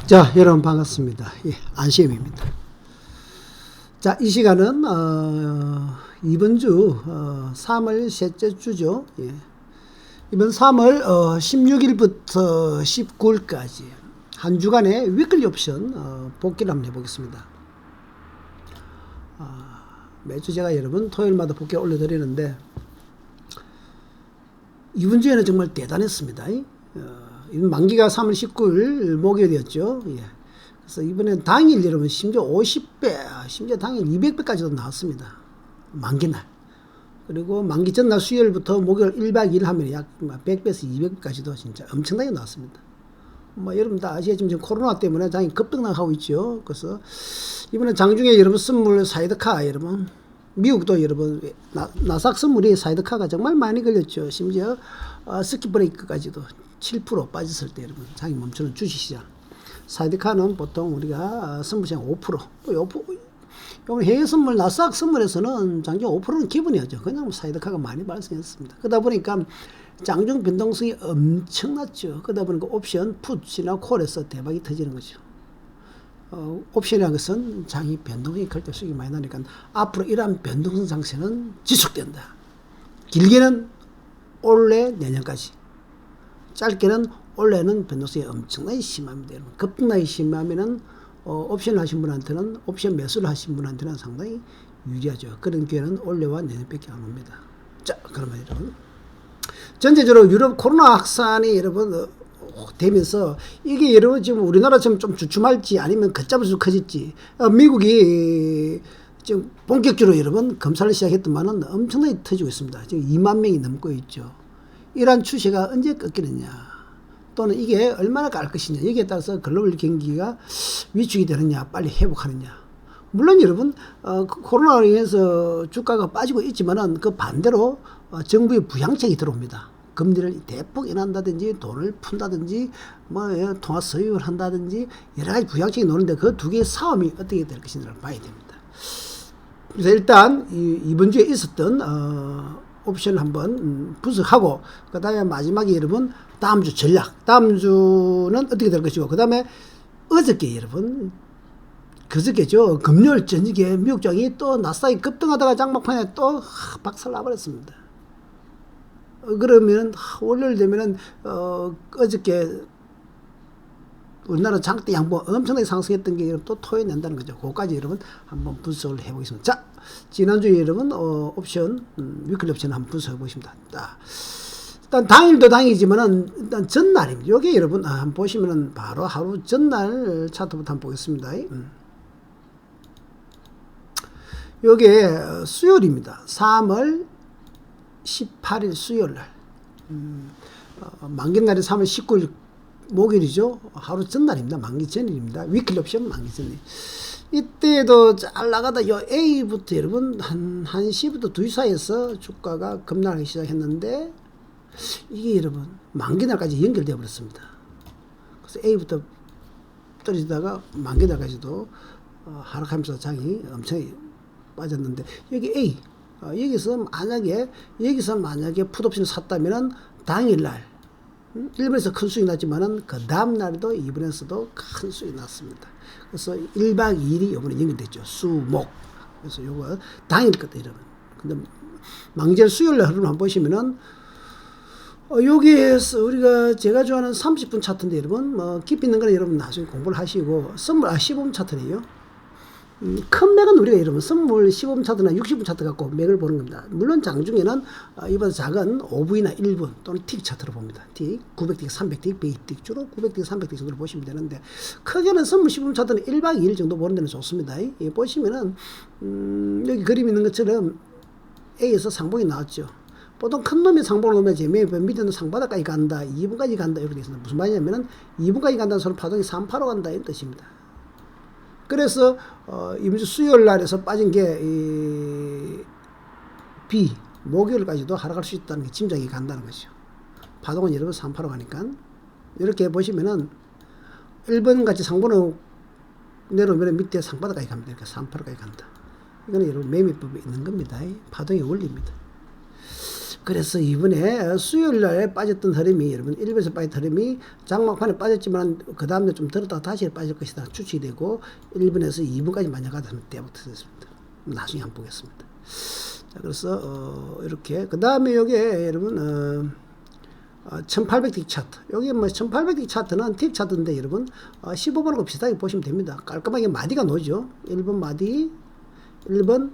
자, 여러분 반갑습니다. 예, 안시엠입니다. 자, 이 시간은 이번 주 3월 셋째 주죠. 예. 이번 3월 16일부터 19일까지 한 주간의 위클리 옵션 복귀를 한번 해보겠습니다. 매주 제가 여러분 토요일마다 복귀를 올려드리는데 이번 주에는 정말 대단했습니다. 이번 만기가 3월 19일 목요일이었죠. 예. 그래서 이번엔 당일 여러분 심지어 50배, 심지어 당일 200배까지도 나왔습니다. 만기날. 그리고 만기 전날 수요일부터 목요일 1박 2일 하면 약 100배에서 200배까지도 진짜 엄청나게 나왔습니다. 여러분 다 아시겠지만 지금 코로나 때문에 당연히 급등나가고 있죠. 그래서 이번에 장중에 여러분 선물 사이드카 여러분 미국도 여러분 나삭 선물이 사이드카가 정말 많이 걸렸죠. 심지어 스키 브레이크까지도 7% 빠졌을 때 여러분 장이 멈추는 주식시장 사이드카는 보통 우리가 선물시장 5% 요번 해외 선물 나스닥 선물에서는 장중 5%는 기본이었죠. 그냥 사이드카가 많이 발생했습니다. 그러다 보니까 장중 변동성이 엄청났죠. 그러다 보니까 옵션, 풋이나 콜에서 대박이 터지는 거죠. 옵션이라는 것은 장이 변동성이 클 때 수익이 많이 나니까 앞으로 이러한 변동성 장세는 지속된다. 길게는 올해 내년까지, 짧게는 올해는 변동성이 엄청나게 심합니다. 급등나게 심하면은 옵션을 하신 분한테는 옵션 매수를 하신 분한테는 상당히 유리하죠. 그런 기회는 올해와 내년밖에 안 옵니다. 자, 그러면 여러분 전체적으로 유럽 코로나 확산이 여러분 되면서 이게 여러분 지금 우리나라처럼 좀 주춤할지 아니면 걷잡을 수 커질지 미국이 지금 본격적으로 여러분 검사를 시작했더만은 엄청나게 터지고 있습니다. 지금 2만 명이 넘고 있죠. 이러한 추세가 언제 꺾이느냐 또는 이게 얼마나 갈 것이냐 여기에 따라서 글로벌 경기가 위축이 되느냐 빨리 회복하느냐. 물론 여러분 코로나로 인해서 주가가 빠지고 있지만은 그 반대로 정부의 부양책이 들어옵니다. 금리를 대폭 인한다든지 돈을 푼다든지 통화 서유를 한다든지 여러 가지 부양책이 나오는데 그 두 개의 싸움이 어떻게 될 것인지를 봐야 됩니다. 그래서 일단 이번 주에 있었던 옵션 한번 분석하고 그 다음에 마지막에 여러분 다음 주 전략, 다음 주는 어떻게 될 것이고 그 다음에 어저께 여러분 그저께죠. 금요일 저녁에 미국장이 또 나스닥이 급등하다가 장막판에 또 박살 나버렸습니다. 그러면 월요일 되면은 어저께 우리나라 장대 양보 엄청나게 상승했던 게 또 토해낸다는 거죠. 그거까지 여러분 한번 분석을 해보겠습니다. 자, 지난주에 여러분 옵션 위클리 옵션 한번 분석해 보겠습니다. 일단 당일도 당이지만은 일단 전날입니다. 요게 여러분 한번 보시면은 바로 하루 전날 차트부터 한번 보겠습니다. 요게 수요일입니다. 3월 18일 수요일날 만기날이 3월 19일 목요일이죠. 하루 전날입니다. 만기 전일입니다. 위클리 옵션 만기 전일. 이때도 잘 나가다 요 A부터 여러분 한 1시부터 2시 사이에서 주가가 급락하기 시작했는데 이게 여러분 만기날까지 연결되어 버렸습니다. 그래서 A부터 떨어지다가 만기날까지도 하락하면서 장이 엄청 빠졌는데 여기 A 여기서 만약에 풋옵션을 샀다면은 당일날 일본에서 큰 수익 났지만은 그 다음 날에도 일본에서도 큰 수익 났습니다. 그래서 1박 2일이 이번에 연결됐죠. 수목. 그래서 요거 당일 것도 여러분. 근데 만기절 수요일날 흐름 한번 보시면은 여기에서 우리가 제가 좋아하는 30분 차트인데 여러분 깊이 있는 거는 여러분 나중에 공부를 하시고 선물 15분 차트네요. 큰 맥은 우리가 여러분 선물 15분 차트나 60분 차트 갖고 맥을 보는 겁니다. 물론 장중에는 이보다 작은 5분이나 1분 또는 틱 차트로 봅니다. 틱, 900틱, 300틱, 100틱 주로 900틱, 300틱 정도로 보시면 되는데 크게는 선물 15분 차트는 1박 2일 정도 보는 데는 좋습니다. 보시면은 여기 그림 있는 것처럼 A에서 상봉이 나왔죠. 보통 큰 놈이 상봉을 놓으면 밑에는 상바닥까지 간다, 2분까지 간다 이렇게 되어 있습니다. 무슨 말이냐면은 2분까지 간다는 소리는 파동이 3파로 간다 이런 뜻입니다. 그래서 이번 주 수요일 날에서 빠진 게 B 목요일까지도 하락할 수 있다는 게 짐작이 간다는 거죠. 파동은 여러분 3파로 가니까 이렇게 보시면은 1번 같이 상보는 내려오면 밑에 상바닥까지 갑니다. 그러니까 3파로까지 간다. 이거는 여러분 매매법에 있는 겁니다. 파동의 원리입니다. 그래서 이번에 수요일 날 빠졌던 흐름이 여러분 1번에서 빠졌던 흐름이 장막판에 빠졌지만 그 다음날 좀 들었다가 다시 빠질 것이다 추측이 되고 1번에서 2번까지 만약하다 때부터 됐습니다. 나중에 한번 보겠습니다. 자, 그래서 이렇게 그 다음에 요게 여러분 1800틱 차트. 여기 뭐 1800틱 차트는 틱 차트인데 여러분 15번하고 비슷하게 보시면 됩니다. 깔끔하게 마디가 나오죠. 1번 마디, 1번,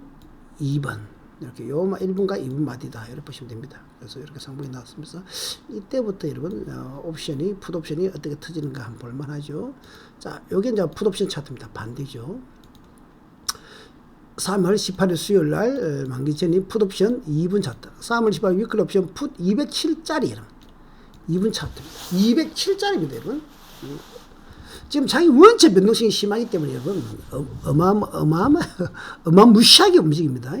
2번. 이렇게 요 1번과 2번 마디다. 이렇게 보시면 됩니다. 그래서 이렇게 상봉이 나왔습니다. 이때부터 여러분 옵션이 풋 옵션이 어떻게 터지는가 한번 볼만 하죠. 자, 요게 이제 풋 옵션 차트입니다. 반대죠. 3월 18일 수요일 날 만기 전인 풋 옵션 2분 차트. 3월 18일 위클 옵션 풋 207짜리 여러분. 2분 차트입니다. 207짜리입니다, 여러분. 지금 자기 원체 변동성이 심하기 때문에 여러분 어마무시하게 움직입니다.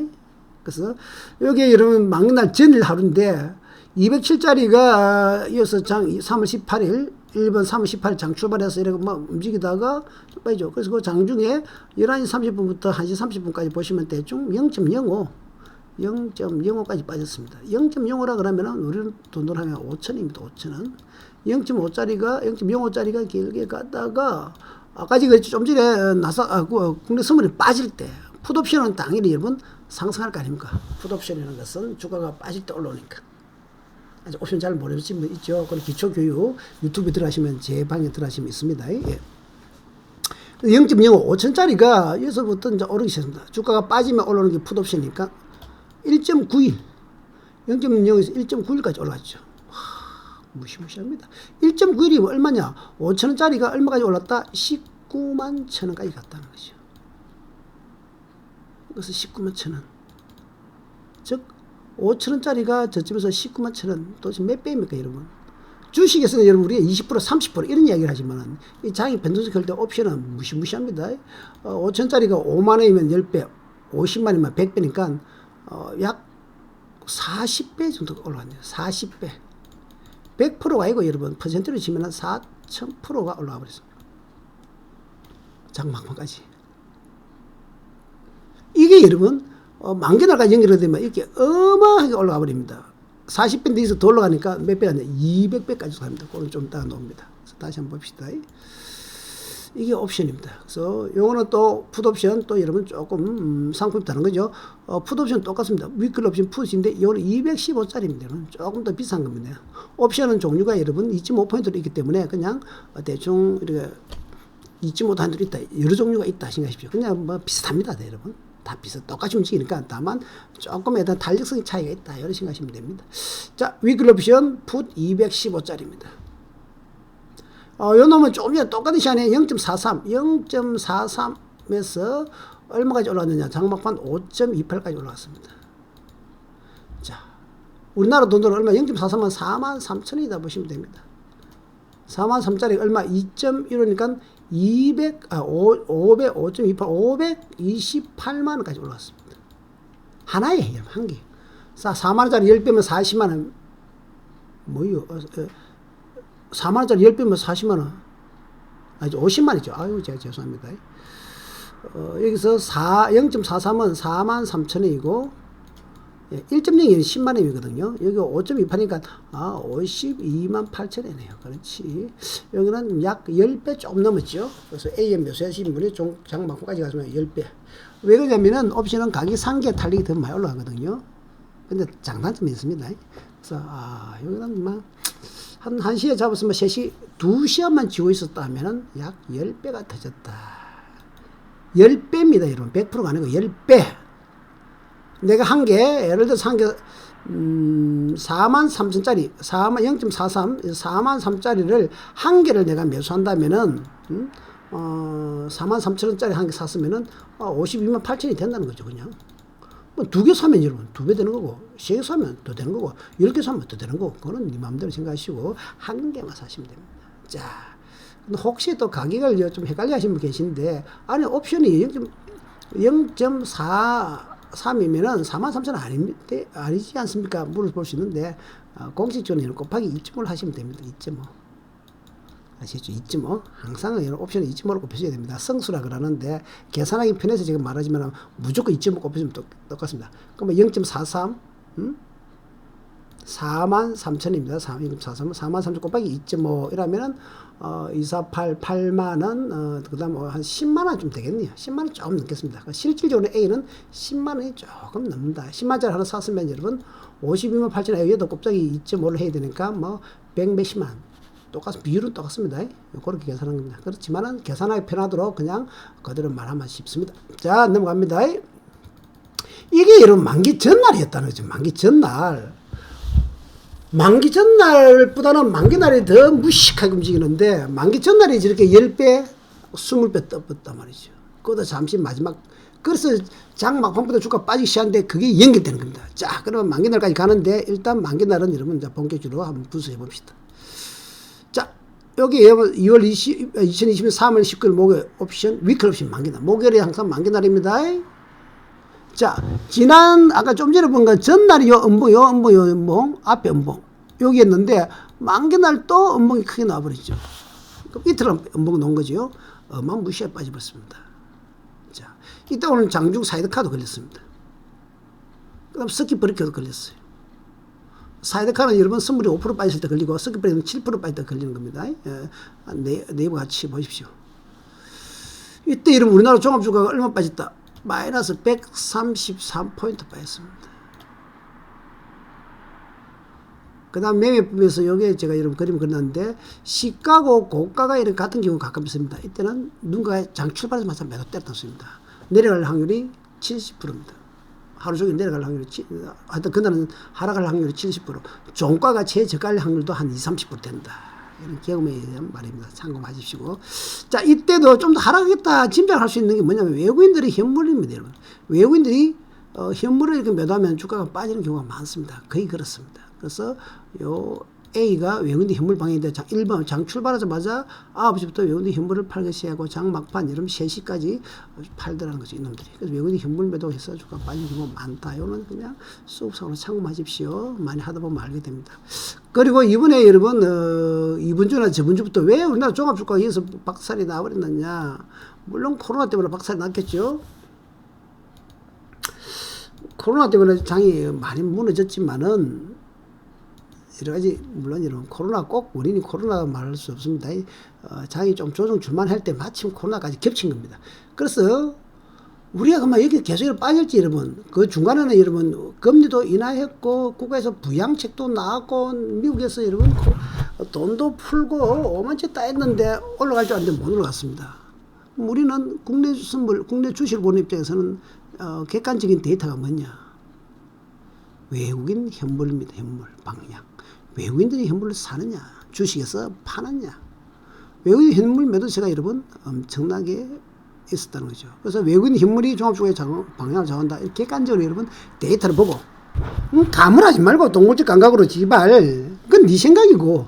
그래서 여기 여러분 막날 전일 하루인데 207짜리가 이어서 3월 18일 1번 3월 18일 장 출발해서 이렇게 막 움직이다가 빠지죠. 그래서 그 장중에 11시 30분부터 1시 30분까지 보시면 대충 0.05까지 빠졌습니다. 0.05라 그러면은 우리는 돈으로 하면 5천입니다. 5천원. 0.5짜리가 길게 갔다가 아까 좀 전에 국내 선물이 빠질 때 풋옵션은 당연히 여러분 상승할 거 아닙니까? 풋옵션이라는 것은 주가가 빠질 때 올라오니까. 아직 옵션 잘 모르시면 있죠. 그리고 기초교육 유튜브에 들어가시면 제 방에 들어가시면 있습니다. 예. 0.05 5천짜리가 여기서부터 이제 오르기 시작합니다. 주가가 빠지면 올라오는 게 풋옵션이니까 1.91 0.0에서 1.91까지 올라왔죠. 와, 무시무시합니다. 1.91이 얼마냐? 5천원짜리가 얼마까지 올랐다? 19만 천원까지 갔다는 거죠. 그래서 19만 천원. 즉 5천원짜리가 저쯤에서 19만 천원. 도대체 몇 배입니까 여러분? 주식에서는 여러분 우리가 20% 30% 이런 이야기를 하지만 이 장이 변동성 할 때 옵션은 무시무시합니다. 5천원짜리가 5만원이면 10배 50만원이면 100배니까 약 40배 정도 올라왔네요. 40배. 100%가 아니고 여러분 퍼센트로 치면 4000%가 올라와 버렸습니다. 장막판까지. 이게 여러분 만개날까지 연결되면 이렇게 어마하게 올라가 버립니다. 40배 뒤에서 더 올라가니까 몇 배가 아니라 200배까지 갑니다. 그건 좀 따라 놓습니다. 그래서 다시 한번 봅시다. 이게 옵션입니다. 그래서 요거는 또 풋옵션 또 여러분 조금 상품이 다른 거죠. 풋옵션 똑같습니다. 위클 옵션 풋인데 이거는 215짜리입니다. 조금 더 비싼 겁니다. 옵션은 종류가 여러분 2.5포인트로 있기 때문에 그냥 대충 이렇게 2.5도 한도 있다. 여러 종류가 있다 생각하십시오. 그냥 뭐 비슷합니다. 여러분. 다 똑같이 움직이니까 다만 조금에 대한 탄력성의 차이가 있다. 이렇게 생각하시면 됩니다. 자, 위클 옵션 풋 215짜리입니다. 요 놈은 조금 전에 똑같은 시간에 0.43에서 얼마까지 올라왔느냐? 장막판 5.28까지 올라왔습니다. 자, 우리나라 돈으로 얼마? 0.43은 43,000원이다 보시면 됩니다. 43,000짜리 얼마? 2.15니까 528만원까지 올라왔습니다. 하나에, 한 개. 4만원짜리 10배면 40만원. 뭐요? 4만원짜리 10배면 40만원. 아니, 50만원이죠. 아유, 제가 죄송합니다. 여기서 0.43은 43,000원이고, 1.0이 10만원이거든요. 여기 5.28이니까, 528,000원이네요. 그렇지. 여기는 약 10배 조금 넘었죠. 그래서 AM 매수하신 분이 장막까지 가시면 10배. 왜 그러냐면은, 옵션은 가격이 상기가 탄력이 더 많이 올라가거든요. 근데 장단점이 있습니다. 그래서, 여기는 막, 한 1시에 잡았으면 3시, 2시간만 쥐고 있었다면 약 10배가 터졌다. 10배입니다, 여러분. 100%가 아니고 10배. 내가 한 개, 예를 들어서 한 개, 43,000짜리, 0.43, 43,000짜리를 한 개를 내가 매수한다면은, 43,000원짜리 한 개 샀으면은, 528,000원이 된다는 거죠, 그냥. 두 개 사면 여러분, 2배 되는 거고, 3개 사면 더 되는 거고, 10개 사면 더 되는 거고, 그거는 네 마음대로 생각하시고, 한 개만 사시면 됩니다. 자, 혹시 또 가격을 좀 헷갈려 하시는 분 계신데, 아니, 옵션이 0.43이면은 43,000원 아니지 않습니까? 물어볼 수 있는데, 공식적으로 곱하기 2.5를 하시면 됩니다. 2.5. 아시겠죠? 2.5. 항상 옵션은 2.5를 곱하셔야 됩니다. 성수라 그러는데, 계산하기 편해서 제가 말하지만, 무조건 2.5 곱하시면 똑같습니다. 그러면 0.43, 43,000입니다. 43,000 곱하기 2.5 이라면은 248, 8만원, 그 다음 한 10만원 좀 되겠네요. 10만원 조금 넘겠습니다. 실질적으로 A는 10만원이 조금 넘는다. 10만원짜리 하나 샀으면 여러분 52만 8천에 여기다 곱하기 2.5를 해야 되니까 뭐 100 몇십만. 비율은 똑같습니다. 그렇게 계산한 겁니다. 그렇지만은 계산하기 편하도록 그냥 그대로 말하면 쉽습니다. 자, 넘어갑니다. 이게 여러분 만기 전날이었다는 거죠. 만기 전날. 만기 전날보다는 만기 날이 더 무식하게 움직이는데 만기 전날이 이렇게 10배, 20배 떠봤단 말이죠. 그거도 잠시 마지막. 그래서 장 막판부터 주가 빠지기 시작하는데 그게 연결되는 겁니다. 자, 그러면 만기 날까지 가는데 일단 만기 날은 여러분 이제 본격적으로 한번 분석해 봅시다. 자, 여기 2020년 3월 19일 목요일 옵션, 위클 옵션 만기 날. 목요일이 항상 만기 날입니다. 자, 지난, 아까 좀 전에 본 건 전날이 요 음봉, 앞에 음봉. 여기였는데, 만기날 또 음봉이 크게 나와버렸죠. 그럼 이틀 음봉 놓은 거죠. 어마무시하게 빠져버렸습니다. 자, 이때 오늘 장중 사이드카도 걸렸습니다. 그 다음 서킷브레이크도 걸렸어요. 사이드카는 여러분 선물이 5% 빠졌을 때 걸리고, 서킷브레이크는 7% 빠질 때 걸리는 겁니다. 네이버 같이 보십시오. 이때 여러분 우리나라 종합주가가 얼마 빠졌다? 마이너스 133포인트 빠졌습니다. 그 다음 매매법에서 여기에 제가 여러분 그림을 그렸는데 시가고 고가가 이렇게 같은 경우 가끔 있습니다. 이때는 누군가 장 출발하자마자 매도 때렸다 습니다. 내려갈 확률이 70%입니다. 하루 종일 내려갈 확률이 하여튼 그날은 하락할 확률이 70%, 종가가 최저가일 확률도 한 20-30% 된다. 이런 경험에 의한 말입니다. 참고하십시오. 자, 이때도 좀 더 하락하겠다 짐작할 수 있는 게 뭐냐면 외국인들이 현물입니다, 여러분. 외국인들이 현물을 이렇게 매도하면 주가가 빠지는 경우가 많습니다. 거의 그렇습니다. 그래서 요 A가 외국인들 현물 방향인데 1번 장 출발하자마자 9시부터 외국인들 현물을 팔기 시작하고 장 막판 여러분 3시까지 팔더라는 거죠, 이놈들이. 그래서 외국인들 현물 매도해서 주가가 빠지는 경우가 많다. 이거는 그냥 수업상으로 참고하십시오. 많이 하다 보면 알게 됩니다. 그리고 이번에 여러분 이번 주나 저번 주부터 왜 우리나라 종합주가가 여기서 박살이 나버렸느냐. 물론 코로나 때문에 박살이 났겠죠. 코로나 때문에 장이 많이 무너졌지만은 여러 가지, 물론 여러분 코로나 꼭 원인이 코로나 말할 수 없습니다. 장이 좀 조정 줄만할 때 마침 코로나까지 겹친 겁니다. 그래서 우리가 그만 여기 계속 빠질지 여러분, 그 중간에는 여러분 금리도 인하했고 국가에서 부양책도 나왔고 미국에서 여러분 돈도 풀고 오만치 따했는데 올라갈 줄 알았는데 못 올라갔습니다. 우리는 국내 선물, 국내 주식을 보는 입장에서는 객관적인 데이터가 뭐냐? 외국인 현물입니다. 현물 방향. 외국인들이 현물을 사느냐, 주식에서 파느냐. 외국인 현물 매도세가 여러분 엄청나게 있었다는 거죠. 그래서 외국인 현물이 종합주가의 방향을 정한다. 이렇게 객관적으로 여러분 데이터를 보고 가물하지 말고 동물적 감각으로 지발. 그건 네 생각이고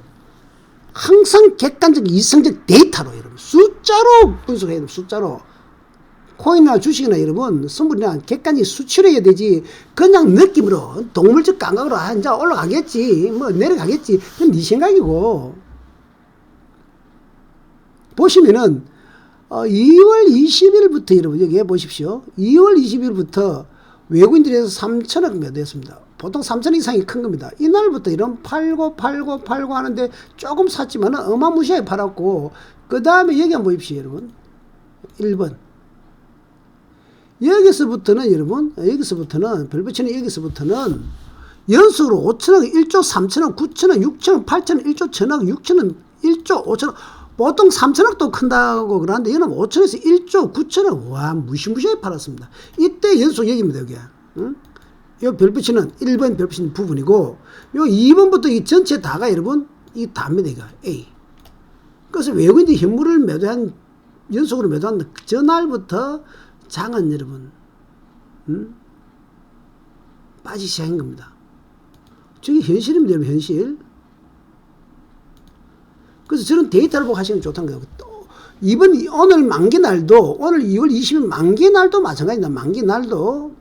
항상 객관적 이성적 데이터로 여러분 숫자로 분석해야 돼요. 숫자로. 코인이나 주식이나 여러분 선물이나 객관적인 수치로 해야 되지 그냥 느낌으로 동물적 감각으로 이제 올라가겠지 뭐 내려가겠지 그건 네 생각이고. 보시면은 2월 20일부터 여러분 여기 보십시오. 2월 20일부터 외국인들에서 3천억 매도했습니다. 보통 3천 이상이 큰 겁니다. 이날부터 이런 팔고 하는데 조금 샀지만 어마무시하게 팔았고 그 다음에 여기 한번 보십시오 여러분. 1번 여기서부터는 여러분 여기서부터는 별빛이는 여기서부터는 연속으로 5천억, 1조 3천억, 9천억, 6천억, 8천억, 1조 1천억, 6천억, 1조 5천억. 보통 3천억도 큰다고 그러는데 얘는 5천에서 1조 9천억. 와, 무시무시하게 팔았습니다. 이때 연속 여기입니다. 여기. 응? 요 별빛이는 1번 별빛인 부분이고 요 2번부터 이 전체 다가 여러분 이 다입니다. 이거 A. 그래서 외국인들이 현물을 매도한 연속으로 매도한 전날부터 장은 여러분 빠지기 시작한 겁니다. 저게 현실입니다. 여러분 현실. 그래서 저런 데이터를 보고 하시는 게 좋다는 거예요. 또 오늘 만기날도 오늘 2월 20일 만기날도 마찬가지입니다. 만기날도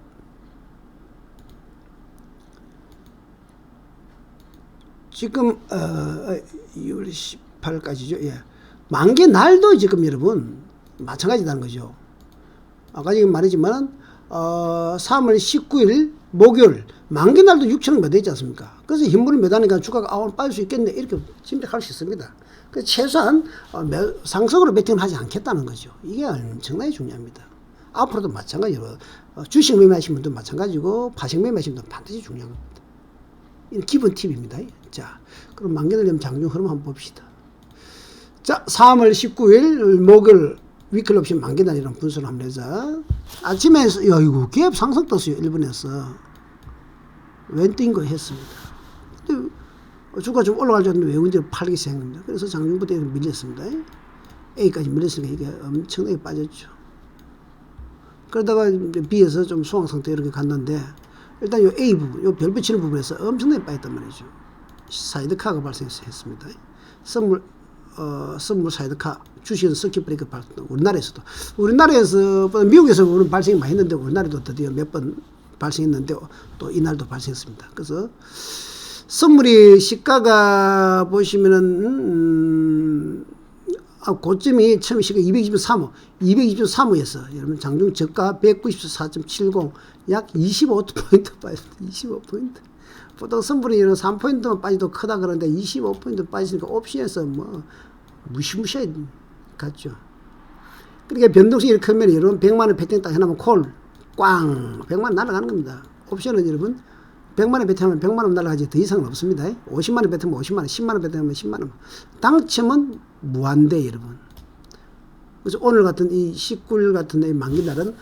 지금 2월 18일까지죠. 예. 만기날도 지금 여러분 마찬가지다는 거죠. 아까 지금 말했지만 3월 19일 목요일 만기날도 6천원 몇 되지 않습니까? 그래서 흰물이 몇 하니까 주가가 오늘 빠질 수 있겠네 이렇게 짐작할 수 있습니다. 그래서 최소한 상승으로 베팅을 하지 않겠다는 거죠. 이게 엄청나게 중요합니다. 앞으로도 마찬가지로 주식 매매하신 분도 마찬가지고 파생 매매하신 분도 반드시 중요한 겁니다. 이건 기본 팁입니다. 자, 그럼 만기날염 장중 흐름 한번 봅시다. 자, 3월 19일 목요일 위클리 옵션 만기날이랑 분석을 한번 해자. 아침에 이거 기업 상승 떴어요. 일본에서 웬띵거 했습니다. 근데 주가 좀 올라갈 줄 알았는데 외국인들이 팔기 시작합니다. 그래서 장중부터 밀렸습니다. A까지 밀렸으니까 이게 엄청나게 빠졌죠. 그러다가 B에서 좀 소강 상태 이렇게 갔는데 일단 요 A 부분, 요 별 붙이는 부분에서 엄청나게 빠졌단 말이죠. 사이드카가 발생했습니다. 선물 사이드카, 주식은 서킷 브레이크 발생, 우리나라에서, 미국에서 오늘 발생이 많이 했는데 우리나라에도 드디어 몇 번 발생했는데 또 이날도 발생했습니다. 그래서 선물이 시가가 보시면은, 고점이 처음 시가 223호였어. 여러분, 장중 저가 194.70, 약 25포인트 빠졌습니다. 25포인트. 보통 선물이 3포인트만 빠지도 크다 그러는데 25포인트 빠지니까 옵션에서 뭐 무시무시하게 갔죠. 그러니까 변동성이 이렇게 크면 여러분 100만원 배팅 딱 해놓으면 콜 꽝 100만원 날아가는 겁니다. 옵션은 여러분 100만원 배팅하면 100만원 날아가지 더 이상은 없습니다. 50만원 배팅하면 50만원, 10만원 배팅하면 10만원. 당첨은 무한대 여러분. 그래서 오늘 같은 이 19일 같은 이 만기날은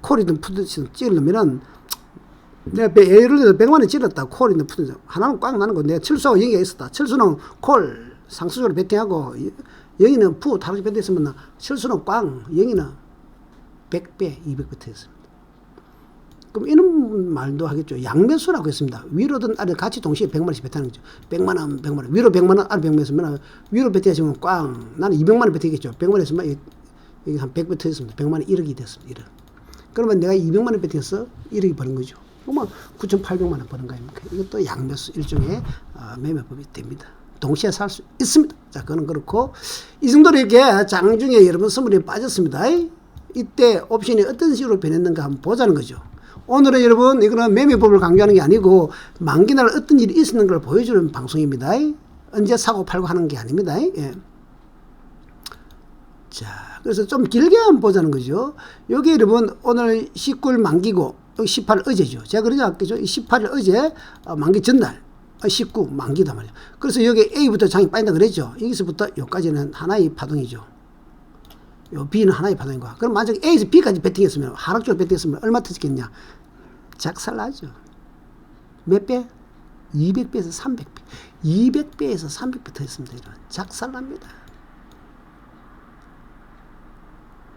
콜이든 푸드든 찌르면은 내가 예를 들어 100만원 찔렀다. 콜이든 푸드 하나는 꽝 나는 거. 내가 철수하고 영이가 있었다. 철수는 콜 상수적으로 배팅하고 영이는 푸 다르게 배팅했으면 철수는 꽝 영이는 100배 200배 했습니다. 그럼 이런 말도 하겠죠. 양매수라고 했습니다. 위로든 아래 같이 동시에 100만원씩 배팅하는 거죠. 100만원 100만원 위로 100만원 아래 100만원 했으면 위로 배팅하시면 꽝 나는 200만원 배팅했겠죠. 100만원 했으면 여기 한 100배 터졌습니다. 100만원 1억이 됐습니다. 1억. 그러면 내가 200만원 배팅해서 1억이 버는 거죠. 그러면 9,800만원 버는 거 아닙니까? 이것도 양매수 일종의 매매법이 됩니다. 동시에 살 수 있습니다. 자, 그거는 그렇고 이 정도로 이렇게 장중에 여러분 선물이 빠졌습니다. 이때 옵션이 어떤 식으로 변했는가 한번 보자는 거죠. 오늘은 여러분 이거는 매매법을 강조하는 게 아니고 만기날 어떤 일이 있었는 걸 보여주는 방송입니다. 언제 사고 팔고 하는 게 아닙니다. 예. 자, 그래서 좀 길게 한번 보자는 거죠. 여기 여러분 오늘 19일 만기고 여기 18일 어제죠. 제가 그러지 않겠죠. 18일 어제 만기 전날 19 만기다 말이에요. 그래서 여기 A부터 장이 빠진다 그랬죠. 여기서부터 여기까지는 하나의 파동이죠. 요 B는 하나의 파동인 거야. 그럼 만약에 A에서 B까지 배팅했으면 하락적으로 배팅했으면 얼마 터졌겠냐? 작살나죠. 몇 배? 200배에서 300배. 200배에서 300배 터졌습니다. 이런 작살납니다.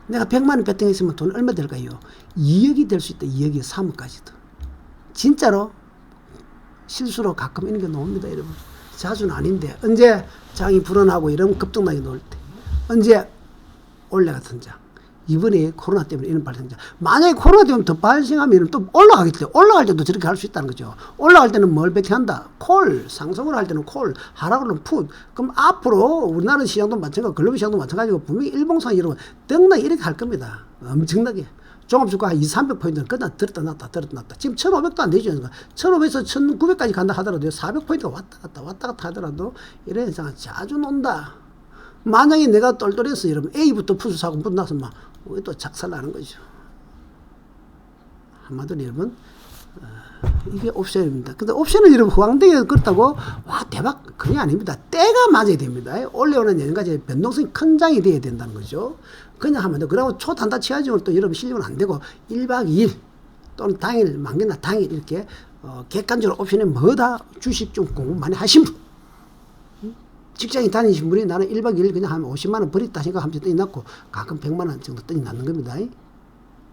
내가 100만원 배팅했으면 돈 얼마 될까요? 2억이 될 수 있다. 2억이 3억까지도. 진짜로 실수로 가끔 이런 게 나옵니다. 여러분. 자주는 아닌데 언제 장이 불어나고 이러면 급등락이 나올 때. 언제 올라갔던 장. 이번에 코로나 때문에 이런 발생자. 만약에 코로나 때문에 더 발생하면 또 올라가겠죠. 올라갈 때도 저렇게 할 수 있다는 거죠. 올라갈 때는 뭘 배팅한다? 콜. 상승을 할 때는 콜. 하락으로는 풋. 그럼 앞으로 우리나라 시장도 마찬가지고 글로벌 시장도 마찬가지고 분명히 일봉상 여러분 등락 이렇게 할 겁니다. 엄청나게. 종합주가 한 200~300포인트는 그냥 들었다 놨다 들었다 놨다. 지금 1500도 안 되죠. 1500에서 1900까지 간다 하더라도 400포인트가 왔다 갔다 하더라도 이런 현상은 자주 논다. 만약에 내가 똘똘해서 여러분 A부터 푸스 사고 붙나서 막 또 작살나는 거죠. 한마디로 여러분 이게 옵션입니다. 근데 옵션은 여러분 호황되게 그렇다고 와 대박 그게 아닙니다. 때가 맞아야 됩니다. 올라오는 여기까지 변동성이 큰 장이 돼야 된다는 거죠. 그냥 하면 돼. 그러고 초단타 치아지면 또 여러분 실력은 안 되고 1박 2일 또는 당일 만기나 당일 이렇게 객관적으로 옵션에 뭐다 주식 좀 공부 많이 하신 분 직장에 다니신 분이 나는 1박 2일 그냥 한 50만원 버렸다 생각하면서 뜬이 났고 가끔 100만원 정도 뜬이 났는 겁니다.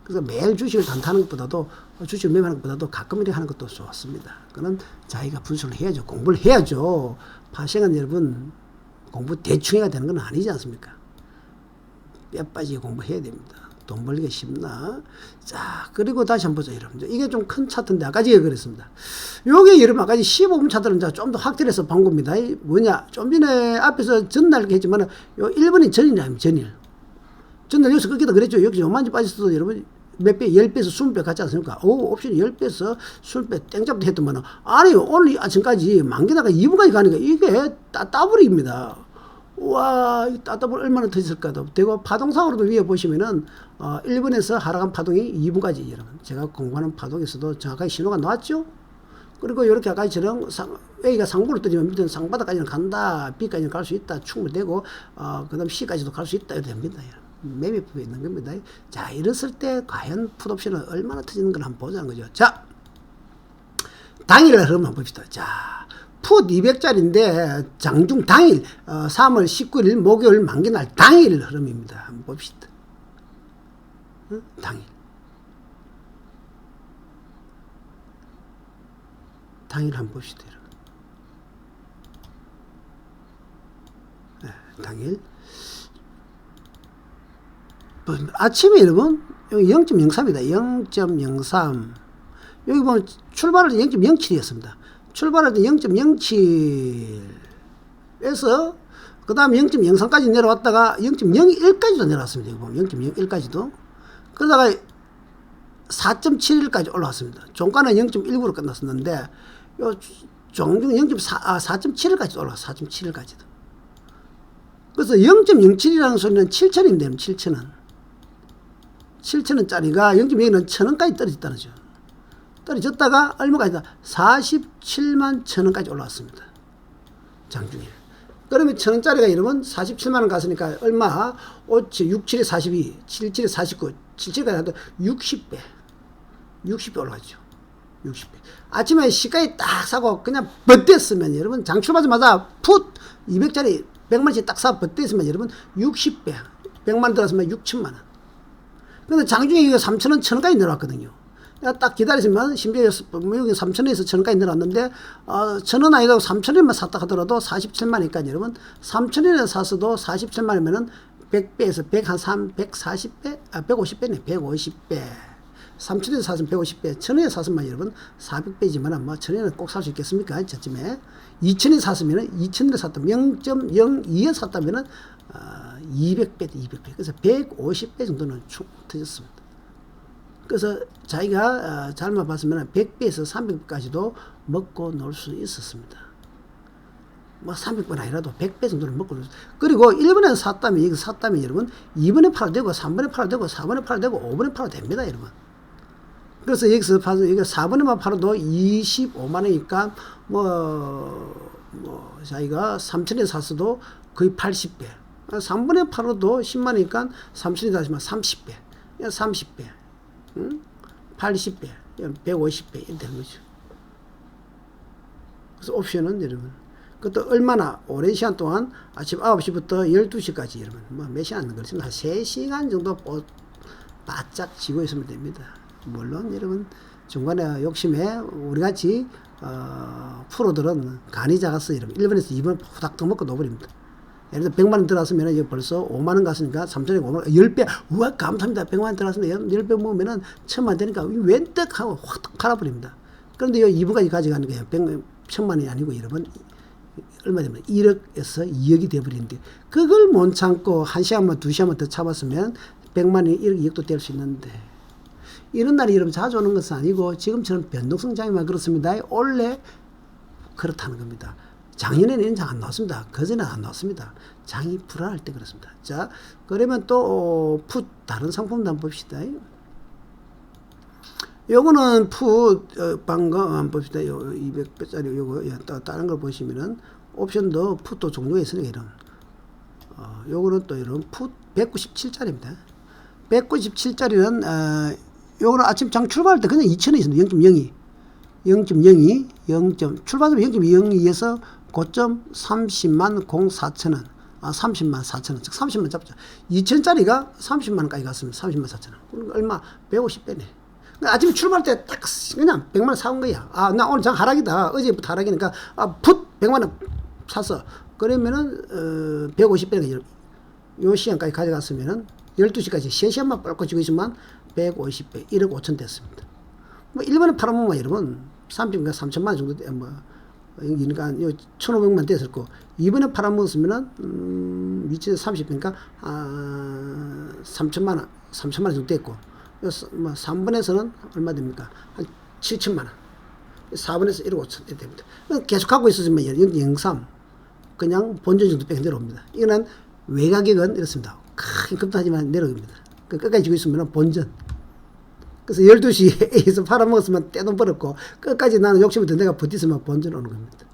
그래서 매일 주식을 단타하는 것보다도 주식을 매매하는 것보다도 가끔 이렇게 하는 것도 좋습니다. 그건 자기가 분석을 해야죠. 공부를 해야죠. 파생은 여러분 공부 대충 해야 되는 건 아니지 않습니까? 뼈 빠지게 공부해야 됩니다. 돈 벌기가 쉽나? 자, 그리고 다시 한번 보자, 여러분. 이게 좀 큰 차트인데, 아까 제가 그랬습니다. 요게 여러분, 아까 15분 차트는 좀 더 확대해서 본 겁니다. 뭐냐? 좀 전에 앞에서 전날 했지만, 요 1번이 전일 아니면 전일. 전날 여기서 끊기다 그랬죠. 여기서 요만치 빠졌어도 여러분, 몇 배, 10배에서 20배 같지 않습니까? 옵션이 10배에서 20배 땡잡도 했더만, 아니, 오늘 아침까지 만기다가 2분까지 가니까 이게 따따블입니다. 와, 이 따따블 얼마나 터졌을까도. 되고, 파동상으로도 위에 보시면은, 1분에서 하락한 파동이 2분까지, 여러분. 제가 공부하는 파동에서도 정확하게 신호가 나왔죠? 그리고 이렇게 아까처럼 A가 상부로 뜨지만 밑에는 상바닥까지는 간다. B까지는 갈 수 있다. 충분히 되고, 그 다음 C까지도 갈 수 있다. 이렇게 됩니다. 매매법에 있는 겁니다. 자, 이랬을 때 과연 풋옵션은 얼마나 터지는 걸 한번 보자는 거죠. 자, 당일 흐름 한번 봅시다. 자, 풋 200짜리인데 장중 당일 3월 19일 목요일 만기날 당일 흐름입니다. 한번 봅시다. 당일. 당일 한번 봅시다. 네, 당일. 아침에 여러분 여기 0.03이다. 0.03 여기 보면 출발할 때 0.07이었습니다. 출발할 때 0.07에서 그 다음에 0.03까지 내려왔다가 0.01까지도 내려왔습니다. 여기 보면 0.01까지도 그러다가 4.71까지 올라왔습니다. 종가는 0.19로 끝났었는데 요 종중 4.71까지 올라왔어요. 4.71까지도. 그래서 0.07이라는 소리는 7천인데 7천원짜리가 0.2는 1,000원까지 떨어졌다는 거죠. 떨어졌다가 얼마까지 47만 1,000원까지 올라왔습니다. 장중에. 그러면 1,000원짜리가 여러분 47만원 갔으니까 얼마? 5, 6, 7에 42, 7, 7에 49, 77까지 하도 60배. 60배 올라갔죠. 60배. 아침에 시가에 딱 사고 그냥 버텼으면 여러분 장출하자마자 풋 200짜리 100만원씩 딱 사고 버텼으면 여러분 60배. 100만원 들었으면 6천만원. 근데 장중에 이거 3천원, 1,000원까지 내려왔거든요. 딱 기다리시면, 심지어 여기 3천원에서 1,000원까지 내려왔는데, 1,000원 아니라고 3천원만 샀다 하더라도 47만원이니까 여러분, 3천원에 샀어도 47만원이면은 100배에서 140배? 150배네, 150배. 3천원에 샀으면 150배, 1,000원에 샀으면 여러분, 400배지만, 뭐, 1,000원에 꼭 살 수 있겠습니까? 저쯤에. 2,000원에 샀으면은, 2,000원에 샀다면, 0.02에 샀다면은, 200배, 200배. 그래서 150배 정도는 충 터졌습니다. 그래서 자기가 잘못 봤으면 100배에서 300배까지도 먹고 놀 수 있었습니다. 뭐 300번 아니라도 100배 정도는 먹고 놀 수 있었습니다. 그리고 1번에 샀다면, 여기 샀다면 여러분, 2번에 팔아도 되고, 3번에 팔아도 되고, 4번에 팔아도 되고, 5번에 팔아도 됩니다, 여러분. 그래서 여기서 봐서, 여기 4번에만 팔아도 25만원이니까, 자기가 3천에 샀어도 거의 80배. 3번에 팔아도 10만원이니까 3천에 사시면 30배. 30배. 80배. 150배. 이렇게 되는 거죠. 그래서 옵션은 여러분. 그것도 얼마나 오랜 시간 동안 아침 9시부터 12시까지 여러분. 뭐 몇 시간 안 걸립니다. 한 3시간 정도 바짝 쥐고 있으면 됩니다. 물론 여러분 중간에 욕심에 우리같이 프로들은 간이 작아서 여러분 1번에서 2번 후닥 먹고 넣어버립니다. 예를 들어 100만원 들어왔으면 이제 벌써 5만원 갔으니까 3천에 5만원 10배 우와 감사합니다 100만원 들어왔으면 10배 먹으면은 1000만 되니까 웬떡 하고 확 팔아버립니다. 그런데 이 2분까지 가져가는 거예요. 1000만원이 아니고 여러분 얼마 되면 1억에서 2억이 돼버리는데 그걸 못 참고 1시간만 2시간만 더 참았으면 100만원이 1억 2억도 될 수 있는데 이런 날이 여러분 자주 오는 것은 아니고 지금처럼 변동성 장이만 그렇습니다. 원래 그렇다는 겁니다. 작년에는 장 안 나왔습니다. 그전에 안 나왔습니다. 장이 불안할 때 그렇습니다. 자, 그러면 또 풋 다른 상품도 한번 봅시다. 요거는 풋 방금 한번 봅시다. 요 200배짜리 요거 또 다른 걸 보시면은 옵션도 풋도 종류가 있으니까 이런 요거는 또 이런 풋 197짜리입니다. 197짜리는 요거는 아침 장 출발할 때 그냥 2,000원 있습니다. 0.02 출발하면 0.02에서 고점 30만 04,000원. 30만 4천원. 즉 30만 잡죠. 2천짜리가 30만원까지 갔습니다. 30만 4천원. 그러니까 얼마? 150배네. 아침에 출발할 때 딱 그냥 100만원 사온 거야. 나 오늘 장 하락이다. 어제부터 하락이니까 풋 100만원 샀어. 그러면은 150배니까 요 시간까지 가져갔으면은 12시까지 3시간만 뻘고 지고 있으면 150배 1억 5천 됐습니다. 뭐 1번에 팔아보면 여러분 30만 3천만 정도 돼. 그러니까 1,500만 됐을 거. 2번에 팔아먹었으면은 2,030배니까 3천만 원 정도 됐고 뭐 3번에서는 얼마 됩니까? 한 7천만 원. 4번에서 1억 5천 이렇게 됩니다. 계속 하고 있었으면 0.03 그냥 본전 정도 뺑 내려옵니다. 이거는 외가격은 이렇습니다. 크게 급등하지만 내려옵니다. 끝까지 지고 있으면 본전. 그래서 12시에 A에서 팔아먹었으면 떼돈 벌었고 끝까지 나는 욕심을 더 내가 버티으면 본전 오는 겁니다.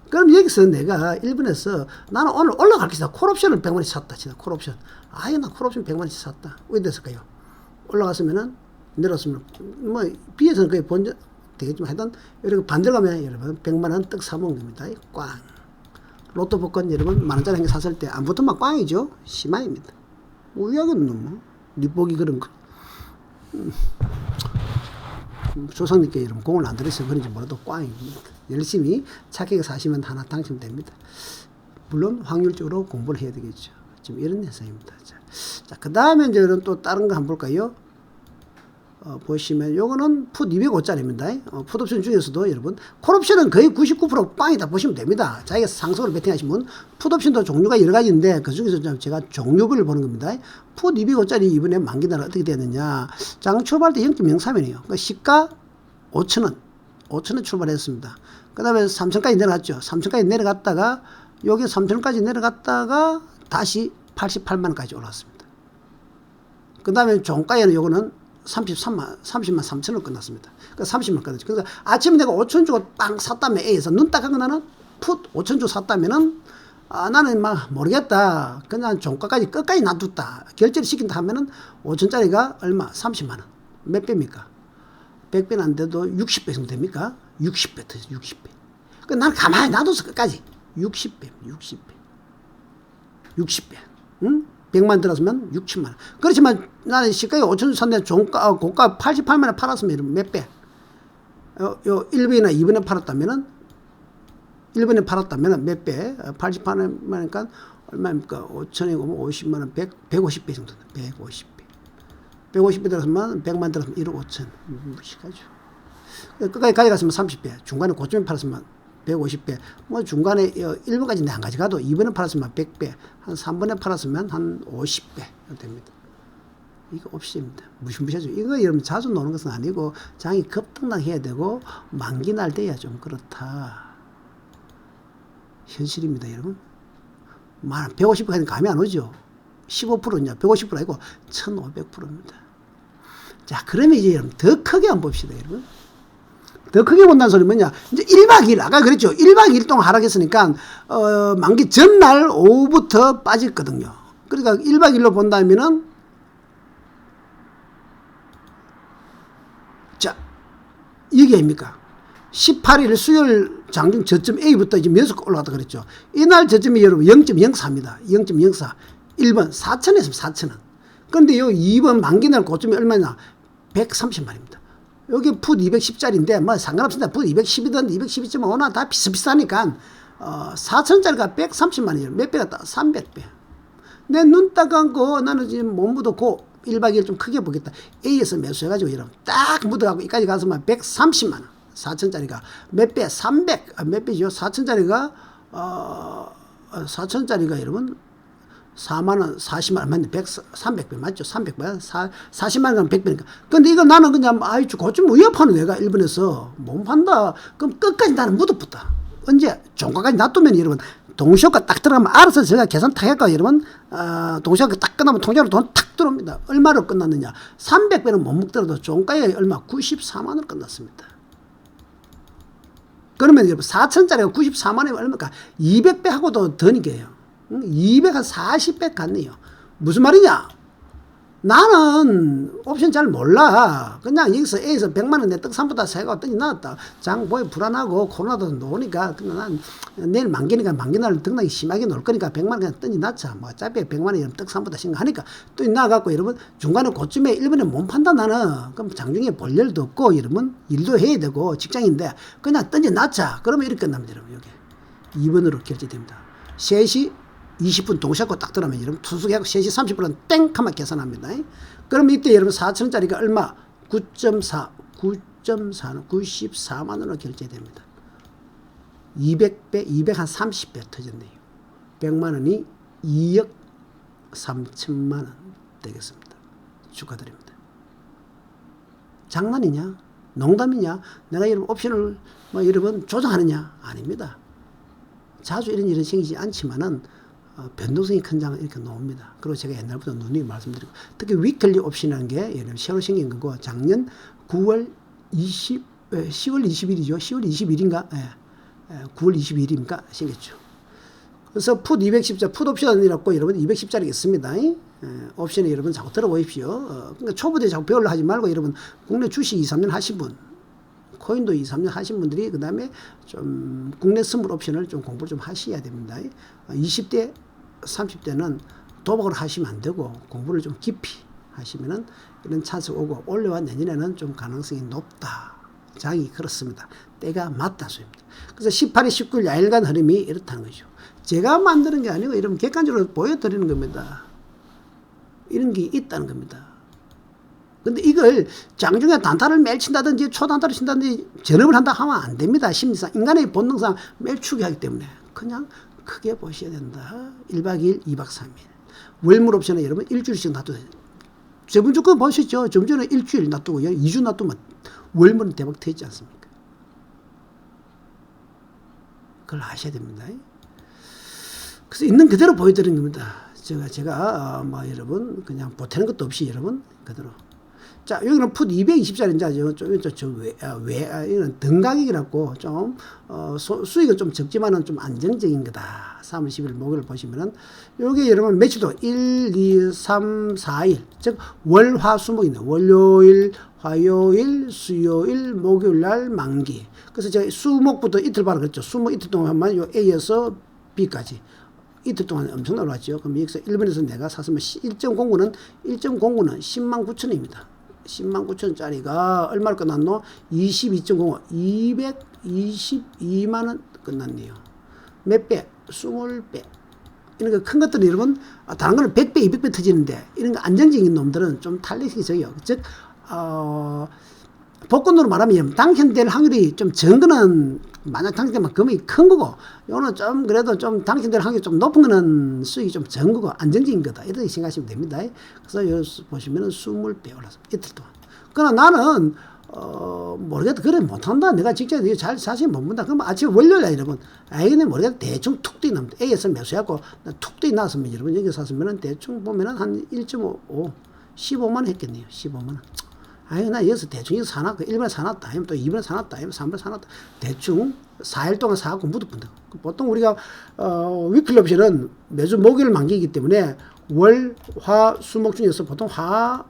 그럼 여기서 내가 1번에서 나는 오늘 올라갈 것이다. 콜옵션을 100만원씩 샀다. 진짜 콜옵션. 아예 나 콜옵션 100만원씩 샀다. 왜 됐을까요? 올라갔으면은 내려왔으면 뭐 B에서는 거의 본전 되겠지만 하여튼 이렇게 반대로 가면 여러분 100만원 떡 사먹은 겁니다. 꽝. 로또 복권 여러분 만원짜리 한 개 샀을 때 안 붙으면 꽝이죠. 심화입니다. 우야건 뭐 립보기 그런 거. 조상님께 여러분 공을 안 들여서 그런지 몰라도 꽝입니다. 열심히 착하게 사시면 하나 당첨됩니다. 물론 확률적으로 공부를 해야 되겠죠. 지금 이런 현상입니다. 자, 그 다음에 이제 또 다른 거 한번 볼까요? 보시면 요거는 풋 205짜리입니다. 풋옵션 중에서도 여러분 콜옵션은 거의 99% 빵이다 보시면 됩니다. 자기가 상승으로 베팅하시면 풋옵션도 종류가 여러 가지인데 그 중에서 제가 종류별을 보는 겁니다. 풋 205짜리 이번에 만기날 어떻게 되느냐. 장 출발 때 0.03이네요. 그 시가 5천원 출발했습니다. 그 다음에 3천까지 내려갔죠. 3천까지 내려갔다가 여기 3천까지 내려갔다가 다시 88만원까지 올랐습니다. 그 다음에 종가에는 요거는 30만 3천원 끝났습니다. 그러니까 30만 끝났죠. 그러니까 아침에 내가 5천 주고 빵 샀다면 A에서 눈 딱 감고 나는 풋 5천 주고 샀다면은 나는 막 모르겠다. 그냥 종가까지 끝까지 놔뒀다. 결제를 시킨다 하면은 5천짜리가 얼마? 30만원. 몇 배입니까? 100배는 안 돼도 60배 정도 됩니까? 60배 터져, 60배. 그 나는 가만히 놔둬서 끝까지. 60배. 응? 100만 들었으면 60만원. 그렇지만 나는 시가에 5천 샀는데 고가 88만원 팔았으면 몇 배? 요 1번이나 2번에 팔았다면은 1번에 팔았다면은 몇 배? 88만원이니까 얼마입니까? 5천이고 50만원, 150배 정도. 150배. 150배 들었으면 100만 들었으면 1억 5천. 무식하죠. 끝까지 가져갔으면 30배. 중간에 고점에 팔았으면 150배. 뭐 중간에 1번까지 안 가져가도 2번에 팔았으면 100배. 한 3번에 팔았으면 한 50배 됩니다. 이거 옵션입니다. 무시무시하죠. 이거 여러분 자주 노는 것은 아니고 장이 급등락 해야 되고 만기 날 돼야 좀 그렇다. 현실입니다, 여러분. 150배까지 감이 안 오죠. 15%냐, 150% 아니고 1500%입니다. 자, 그러면 이제 여러분 더 크게 한번 봅시다, 여러분. 더 크게 본다는 소리 뭐냐? 이제 1박 2일, 아까 그랬죠. 1박 2일 동안 하락했으니까, 만기 전날 오후부터 빠졌거든요. 그러니까 1박 2일로 본다면은, 자, 이게 아닙니까? 18일 수요일 장중 저점 A부터 이제 연속 올라갔다 그랬죠. 이날 저점이 여러분 0.04입니다. 0.04. 1번 4천에서 4천원. 그런데 요 2번 만기날 고점이 얼마냐? 130만입니다. 여기 풋 210짜리인데 뭐 상관없습니다. 풋 210이든 212.5나 다 비슷비슷하니까 4천짜리가 130만이에요. 몇 배가 딱 300배. 내 눈 딱 감고 나는 지금 못 묻었고 1박 2일 좀 크게 보겠다. A에서 매수해가지고 여러분 딱 묻어가고 여기까지 가서만 130만원. 4천짜리가 몇 배? 300. 몇 배죠? 4천짜리가 4천짜리가 여러분 4만원, 40만원, 맞네. 300배, 맞죠? 300배. 40만원 가면 100배니까. 근데 이거 나는 그냥, 고점 위협하는 내가 일본에서 못 판다. 그럼 끝까지 나는 묻어붙다. 언제? 종가까지 놔두면 여러분, 동시효과 딱 들어가면 알아서 제가 계산 탁 할까, 여러분? 동시효과 딱 끝나면 통장으로 돈 탁 들어옵니다. 얼마로 끝났느냐? 300배는 못 먹더라도 종가에 얼마? 94만원 끝났습니다. 그러면 여러분, 4천짜리가 94만원이면 얼마일까? 200배 하고도 더니까요. 240배 갔네요. 무슨 말이냐? 나는 옵션 잘 몰라. 그냥 여기서 A에서 100만원 내 떡상보다 세가 던지 나왔다. 장 보여 불안하고 코로나도 노니까 그냥 난 내일 만기니까 만기날 등락이 심하게 놀 거니까 100만원 그냥 던지 놨자. 뭐 어차피 100만원 떡상보다 생각하니까 또 나가갖고 여러분 중간에 고점에 1번에 못 판다 나는. 그럼 장중에 볼 일도 없고 여러분 일도 해야 되고 직장인데 그냥 던지 놨자. 그러면 이렇게 끝납니다. 여러분 여기 2번으로 결제됩니다. 3시 20분 동시하고 딱 들어가면 여러분 투숙하고 3시 30분은 땡 하면 계산합니다. 그럼 이때 여러분 4천원짜리가 얼마? 9.4, 94만원으로 결제됩니다. 200배, 230배 터졌네요. 100만원이 2억 3천만원 되겠습니다. 축하드립니다. 장난이냐? 농담이냐? 내가 이런 옵션을 뭐 여러분 조정하느냐? 아닙니다. 자주 이런 일은 생기지 않지만은 변동성이 큰 장은 이렇게 나옵니다. 그리고 제가 옛날부터 누누이 말씀드리고 특히 위클리 옵션이라는 게 새로 생긴 거고 작년 10월 20일이죠. 10월 20일인가? 예. 9월 22일입니까? 생겼죠. 그래서 풋 210자, 풋 옵션이라고 여러분 210짜리 있습니다. 옵션에 여러분 자꾸 들어보십시오. 그러니까 초보때 자꾸 배우려 하지 말고 여러분 국내 주식 2, 3년 하신 분, 코인도 2, 3년 하신 분들이 그 다음에 좀 국내 선물 옵션을 좀 공부를 좀 하셔야 됩니다. 20대, 30대는 도박을 하시면 안 되고 공부를 좀 깊이 하시면은 이런 찬스가 오고 올해와 내년에는 좀 가능성이 높다. 장이 그렇습니다. 때가 맞다 소입니다. 그래서 18일, 19일 야일간 흐름이 이렇다는 거죠. 제가 만드는 게 아니고 여러분 객관적으로 보여드리는 겁니다. 이런 게 있다는 겁니다. 근데 이걸 장중에 단타를 매일 친다든지 초단타를 친다든지 전업을 한다 하면 안 됩니다. 심리상 인간의 본능상 매일 추계하기 때문에 그냥 크게 보셔야 된다. 1박 2일, 2박 3일. 월물 옵션은 여러분 일주일씩 놔둬야 돼요. 저번 주 거 보셨죠? 좀 전에 일주일 놔두고 2주 놔두면 월물은 대박 터지지 않습니까? 그걸 아셔야 됩니다. 그래서 있는 그대로 보여드리는 겁니다. 제가 뭐 여러분 그냥 보태는 것도 없이 여러분 그대로. 자, 여기는 풋 220짜리인데 이건 등가격이라고 좀 수익은 좀 적지만은 좀 안정적인 거다. 3월 10일 목요일 보시면은 요게 여러분 매출도 1, 2, 3, 4일 즉 월화수목인데 월요일, 화요일, 수요일, 목요일 날 만기. 그래서 제가 수목부터 이틀 바로 그랬죠. 수목 이틀 동안만 요 A에서 B까지 이틀 동안 엄청 올랐죠. 그럼 여기서 1번에서 내가 샀으면 1.09는 10만 9천입니다. 10만 9천짜리가 얼마로 끝났노? 22.05 222만 원 끝났네요. 몇 배? 20배. 이런 거 큰 것들은 여러분 다른 거는 100배 200배 터지는데 이런 거 안정적인 놈들은 좀 탄력이 적어요. 즉 복권으로 말하면 당첨될 확률이 좀 적은 거는 만약 당첨되면 금액이 큰 거고 요거는 좀 그래도 좀 당첨될 확률이 좀 높은 거는 수익이 좀 적은 거고 안정적인 거다 이렇게 생각하시면 됩니다. 그래서 여기 보시면은 20배 올랐습니다. 이틀 동안. 그러나 나는 모르겠다 그래 못한다 내가 직접 잘 사실 못 본다 그러면 아침에 월요일에 여러분 아이는 모르겠다 대충 툭 뛰는 A에서 매수해갖고 툭 뛰 나왔으면 여러분 여기 샀으면 대충 보면은 한 1.5 15만 원 했겠네요. 15만 원. 아유, 나 여기서 대충 이거 사놨고, 1번에 사놨다, 아니면 또 2번에 사놨다, 아니면 3번에 사놨다. 대충 4일 동안 사갖고 묻어본다. 보통 우리가, 위클리 옵션은 매주 목요일 만기이기 때문에 월, 화, 수, 목 중에서 보통 화,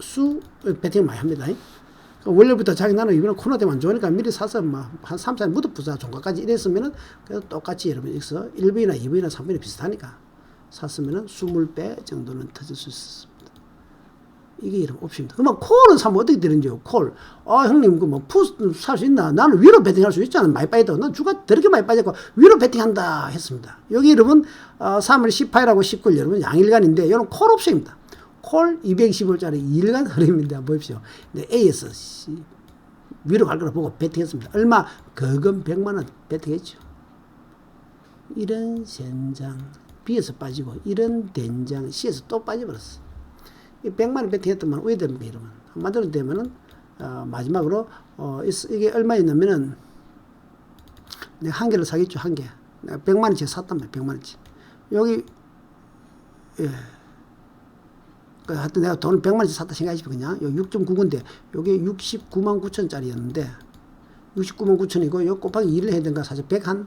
수, 배팅을 많이 합니다. 월요일부터 자기 나는 이번에 코로나 때문에 안 좋으니까 미리 사서 한 3, 4일 묻어보자. 종가까지 이랬으면은, 그래도 똑같이 여러분, 여기서 1번이나 2번이나 3번이 비슷하니까 샀으면은 20배 정도는 터질 수 있습니다. 이게 여러분 옵션입니다. 그러면 콜은 사면 어떻게 되는지요? 콜. 형님, 풋 살 수 있나? 나는 위로 베팅할 수 있잖아. 많이 빠졌다고. 난 주가 더럽게 많이 빠졌고, 위로 베팅한다. 했습니다. 여기 여러분, 3월 18일하고 19일 여러분 양일간인데, 이건 콜 옵션입니다. 콜 220원짜리 2일간 흐름입니다. 보십시오. 네, A에서 위로 갈 거라 보고 베팅했습니다. 얼마? 거금 100만원 베팅했죠. 이런 sen장, B에서 빠지고, 이런 된장, C에서 또 빠져버렸어. 100만원 베팅했더만 우회됩니다. 이러면 한마디로 되면은 마지막으로 이게 얼마였냐면은 내가 한 개를 사겠죠. 한 개. 내가 100만원치 샀단 말이야. 100만원치. 여기 하여튼 내가 돈을 100만원치 샀다 생각하시면 그냥 여기 6.99인데 여기 69만 9천짜리였는데 69만 9천이고 요 곱하기 2를 해야 되는가 사실 130만원짜리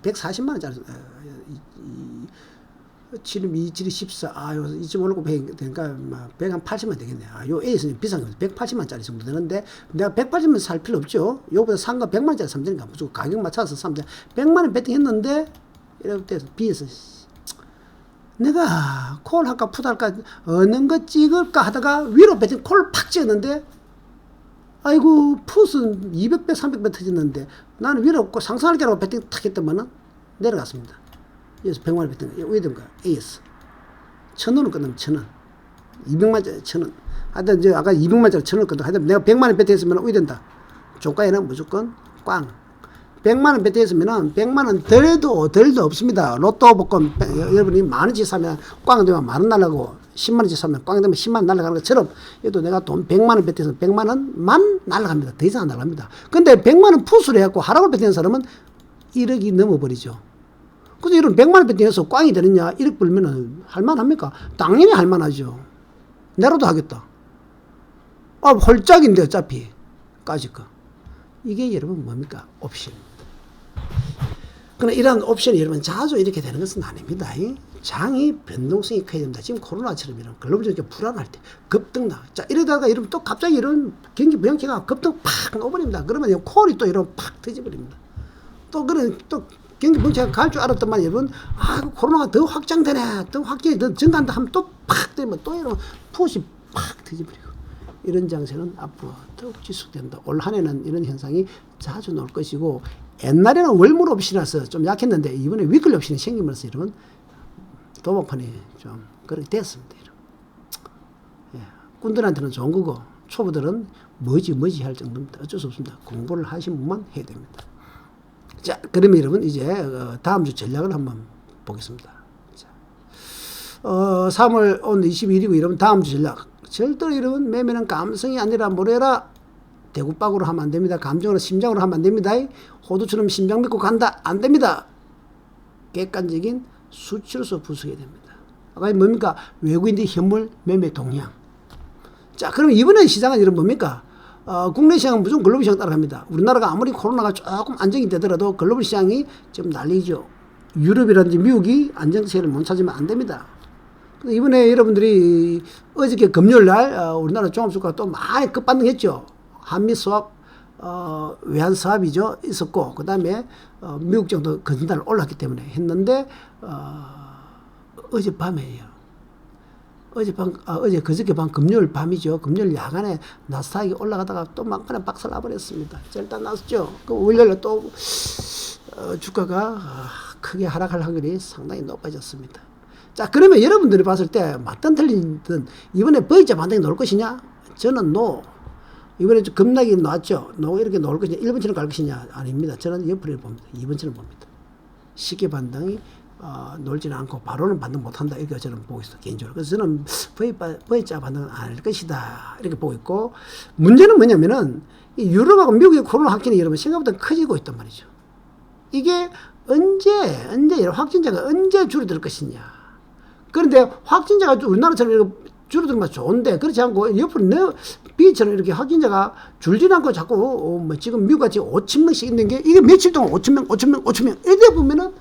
140만원짜리 7, 2, 7, 14, 2.5로 100, 되니까, 180만 되겠네. 요 A에서는 비싼 겁니다. 180만짜리 정도 되는데, 내가 180만 살 필요 없죠. 요거보다 산 거 100만짜리 사면 되니까, 무조건 가격 맞춰서 사면 돼. 100만원 베팅 했는데, 이렇게 돼서 B에서, 내가 콜 할까, 풋 할까, 어느 거 찍을까 하다가, 위로 베팅 콜 팍 찍었는데, 아이고, 풋은 200배, 300배 터졌는데, 나는 위로 상승할 게라고 베팅 탁 했더만은, 내려갔습니다. 여기서 100만원 베팅, 왜 된 거야? A에서. 1,000원은 끝나면 1,000원. 200만짜리 1,000원. 하여튼, 아까 200만짜리 1,000원 끝나. 하여튼, 내가 100만원 베팅했으면 우회된다. 종가에는 무조건 꽝. 100만 원 베팅했으면은 100만 원 덜도 없습니다. 로또 복권 여러분이 만 원씩 사면 꽝 되면 만 원 날라가고 10만 원씩 사면 꽝 되면 10만 원 날라가는 것처럼 얘도 내가 돈 100만 원 베팅해서 100만 원만 날라갑니다. 더 이상 안 날라갑니다. 근데 100만 원 푸스를 해갖고 하락을 베팅한 사람은 1억이 넘어버리죠. 그래서 이런 100만 원 베팅해서 꽝이 되느냐 1억 벌면은 할만합니까? 당연히 할만하죠. 내라도 하겠다. 홀짝인데 어차피 까짓 거. 이게 여러분 뭡니까? 옵션. 그러나 이러한 옵션이 여러분 자주 이렇게 되는 것은 아닙니다. 장이 변동성이 커야 됩니다. 지금 코로나처럼 이런 글로벌적으로 불안할 때 급등나. 자, 이러다가 이러면 또 갑자기 이런 경기 부양체가 급등 팍 넣어버립니다. 그러면 콜이 또 이런 팍 터져버립니다. 또 그런 또 경기 부양체가 갈 줄 알았더만 여러분 코로나가 더 확장되네. 더 확장이 더 증가한다 하면 또 팍 되면 또 이런 푸시 팍 터져버리고. 이런 장세는 앞으로 더욱 지속된다. 올 한 해는 이런 현상이 자주 나올 것이고 옛날에는 월물 옵션이라서 좀 약했는데 이번에 위클 옵션이 생기면서 이러면 도박판이 좀 그렇게 됐습니다. 예. 꾼들한테는 좋은 거고 초보들은 뭐지 할 정도입니다. 어쩔 수 없습니다. 공부를 하신 분만 해야 됩니다. 자, 그러면 여러분 이제 다음 주 전략을 한번 보겠습니다. 자, 3월 오늘 22일이고 이러면 다음 주 전략. 절대로 여러분 매매는 감성이 아니라 뭐래라 대구박으로 하면 안 됩니다. 감정으로 심장으로 하면 안 됩니다. 호두처럼 심장 믿고 간다 안 됩니다. 객관적인 수치로서 분석해야 됩니다. 아까 뭡니까? 외국인들 현물 매매 동향. 자, 그러면 이번에 시장은 여러분 뭡니까? 국내 시장은 무조건 글로벌 시장 따라갑니다. 우리나라가 아무리 코로나가 조금 안정이 되더라도 글로벌 시장이 지금 난리죠. 유럽이라든지 미국이 안정세를 못 찾으면 안 됩니다. 이번에 여러분들이 어저께 금요일날 우리나라 종합주가가 또 많이 급반등했죠. 한미 수합 외환 수합이죠 있었고 그 다음에 미국 정도 거진단을 올랐기 때문에 했는데 어젯밤에요. 어제 그저께 밤 금요일 밤이죠. 금요일 야간에 나스닥이 올라가다가 또 막판에 박살 나버렸습니다. 일단 났죠. 그 월요일에 또 주가가 크게 하락할 확률이 상당히 높아졌습니다. 자, 그러면 여러분들이 봤을 때 맞든 틀리든 이번에 V자 반등이 나올 것이냐? 저는 노. 이번에 좀 급락이 나왔죠. 노 이렇게 나올 것이냐? 1번처럼 갈 것이냐? 아닙니다. 저는 옆으로 봅니다. 2번처럼 봅니다. 쉽게 반등이 놀지는 않고 바로는 반등 못한다. 이렇게 저는 보고 있어요. 개인적으로. 그래서 저는 V자 반등은 안 할 것이다. 이렇게 보고 있고 문제는 뭐냐면은 이 유럽하고 미국의 코로나 확진이 여러분 생각보다 커지고 있단 말이죠. 이게 언제 확진자가 언제 줄어들 것이냐? 그런데 확진자가 우리나라처럼 이렇게 줄어들면 좋은데 그렇지 않고 옆으로 B처럼 이렇게 확진자가 줄지 않고 자꾸 지금 미국같이 5천 명씩 있는 게 이게 며칠 동안 5천 명 이러다 보면은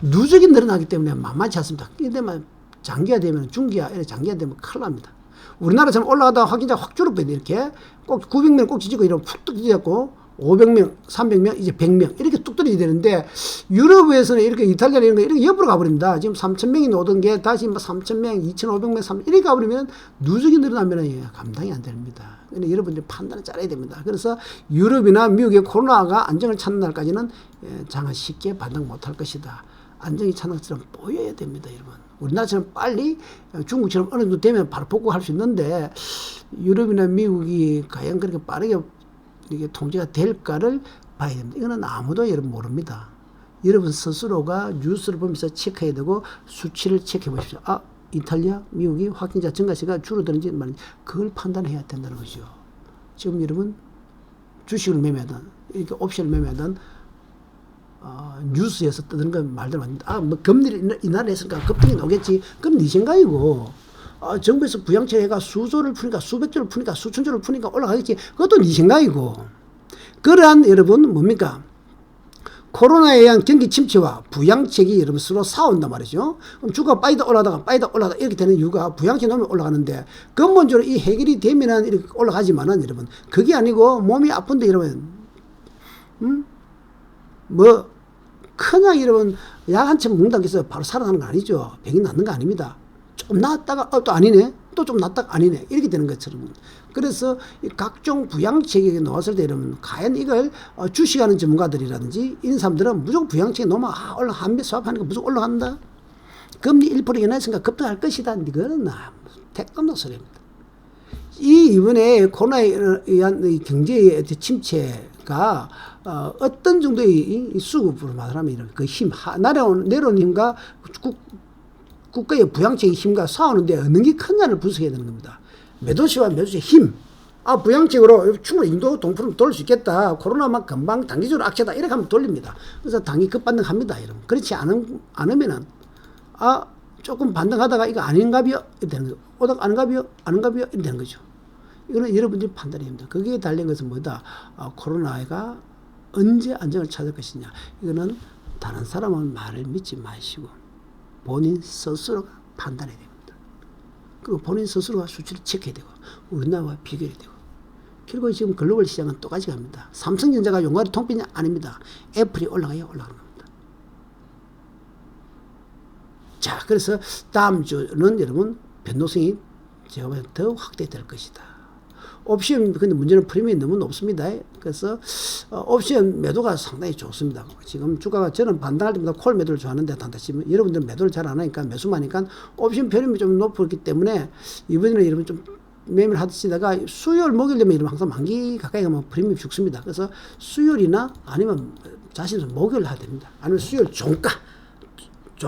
누적이 늘어나기 때문에 만만치 않습니다. 이때만 장기화 되면 중기화 이렇게 장기화 되면 큰일 납니다. 우리나라처럼 올라가다가 확진자가 확 줄어버리네. 이렇게 꼭 900명 꼭 지지고 이러면 푹 떨어졌고 500명, 300명, 이제 100명 이렇게 뚝 떨어지게 되는데 유럽에서는 이렇게 이탈리아 이런 거 이렇게 옆으로 가버립니다. 지금 3,000명이 오던 게 다시 3,000명, 2,500명, 3 이렇게 가버리면 누적이 늘어나면 감당이 안 됩니다. 근데 여러분들이 판단을 잘해야 됩니다. 그래서 유럽이나 미국의 코로나가 안정을 찾는 날까지는 장은 쉽게 반등 못할 것이다. 안정이 찾는 것처럼 보여야 됩니다, 여러분. 우리나라처럼 빨리 중국처럼 어느 정도 되면 바로 복구할 수 있는데 유럽이나 미국이 과연 그렇게 빠르게 이게 통제가 될까를 봐야 됩니다. 이거는 아무도 여러분 모릅니다. 여러분 스스로가 뉴스를 보면서 체크해야 되고 수치를 체크해 보십시오. 이탈리아, 미국이 확진자 증가세가 줄어드는지 말인지 그걸 판단해야 된다는 거죠. 지금 여러분 주식을 매매하든 이렇게 옵션을 매매하든 뉴스에서 뜨는 건 말대로 맞습니다. 뭐 금리를 인하했으니까 급등이 나오겠지. 그럼 네 생각이고. 정부에서 부양책가 수조를 푸니까 수백조를 푸니까 수천조를 푸니까 올라가겠지. 그것도 네 생각이고. 그러한 여러분 뭡니까? 코로나에 의한 경기 침체와 부양책이 여러분 서로 싸운단 말이죠. 그럼 주가 빠이다 올라가다가 이렇게 되는 이유가 부양책 놓으면 올라가는데 근본적으로 이 해결이 되면은 이렇게 올라가지만은 여러분 그게 아니고 몸이 아픈데 여러분 그냥 여러분 약 한 참 먹는다고 해서 바로 살아나는 거 아니죠. 병이 낫는 거 아닙니다. 좀 나았다가 또 아니네. 또 좀 낫다가 아니네. 이렇게 되는 것처럼. 그래서 각종 부양책이 나왔을 때 이러면 과연 이걸 주식하는 전문가들이라든지 이런 사람들은 무조건 부양책에 놓으면 한배 수합하니까 무조건 올라간다. 금리 1% 인하했으니까 급등할 것이다. 이거는 택도 없는 소리입니다. 이번에 코로나에 의한 경제의 침체 코로나가 어떤 정도의 이 수급으로 말하면 이런 그 힘, 내려오는 힘과 국가의 부양책의 힘과 싸우는데 어느 게 크냐를 분석해야 되는 겁니다. 매도시와 매도시의 힘. 부양책으로 충분히 인도 동풍을 돌릴 수 있겠다. 코로나만 금방 단기적으로 악재다. 이렇게 하면 돌립니다. 그래서 당이 급반등합니다. 여러분. 그렇지 않으면은, 조금 반등하다가 이거 아닌가비요? 이렇게 되는 거죠. 오닥 아닌가비요? 아닌가비요? 이렇게 되는 거죠. 이거는 여러분들이 판단해야 됩니다. 거기에 달린 것은 뭐다? 코로나가 언제 안정을 찾을 것이냐. 이거는 다른 사람은 말을 믿지 마시고 본인 스스로가 판단해야 됩니다. 그리고 본인 스스로가 수치를 체크해야 되고 우리나라와 비교해야 되고 결국 지금 글로벌 시장은 똑같이 갑니다. 삼성전자가 용가리 통빈이 아닙니다. 애플이 올라가는 겁니다. 자, 그래서 다음 주는 여러분 변동성이 제가 보기엔 더 확대될 것이다. 옵션, 근데 문제는 프리미엄이 너무 높습니다. 그래서 옵션 매도가 상당히 좋습니다. 지금 주가가 저는 반등할 때마다 콜 매도를 좋아하는데 지금 여러분들 매도를 잘 안 하니까 매수만 하니까 옵션 편입이 좀 높기 때문에 이번에는 여러분 좀 매매를 하시다가 수요일 목요일 되면 여러분 항상 만기 가까이 가면 프리미엄 죽습니다. 그래서 수요일이나 아니면 자신은 목요일 하야 됩니다. 아니면 수요일 종가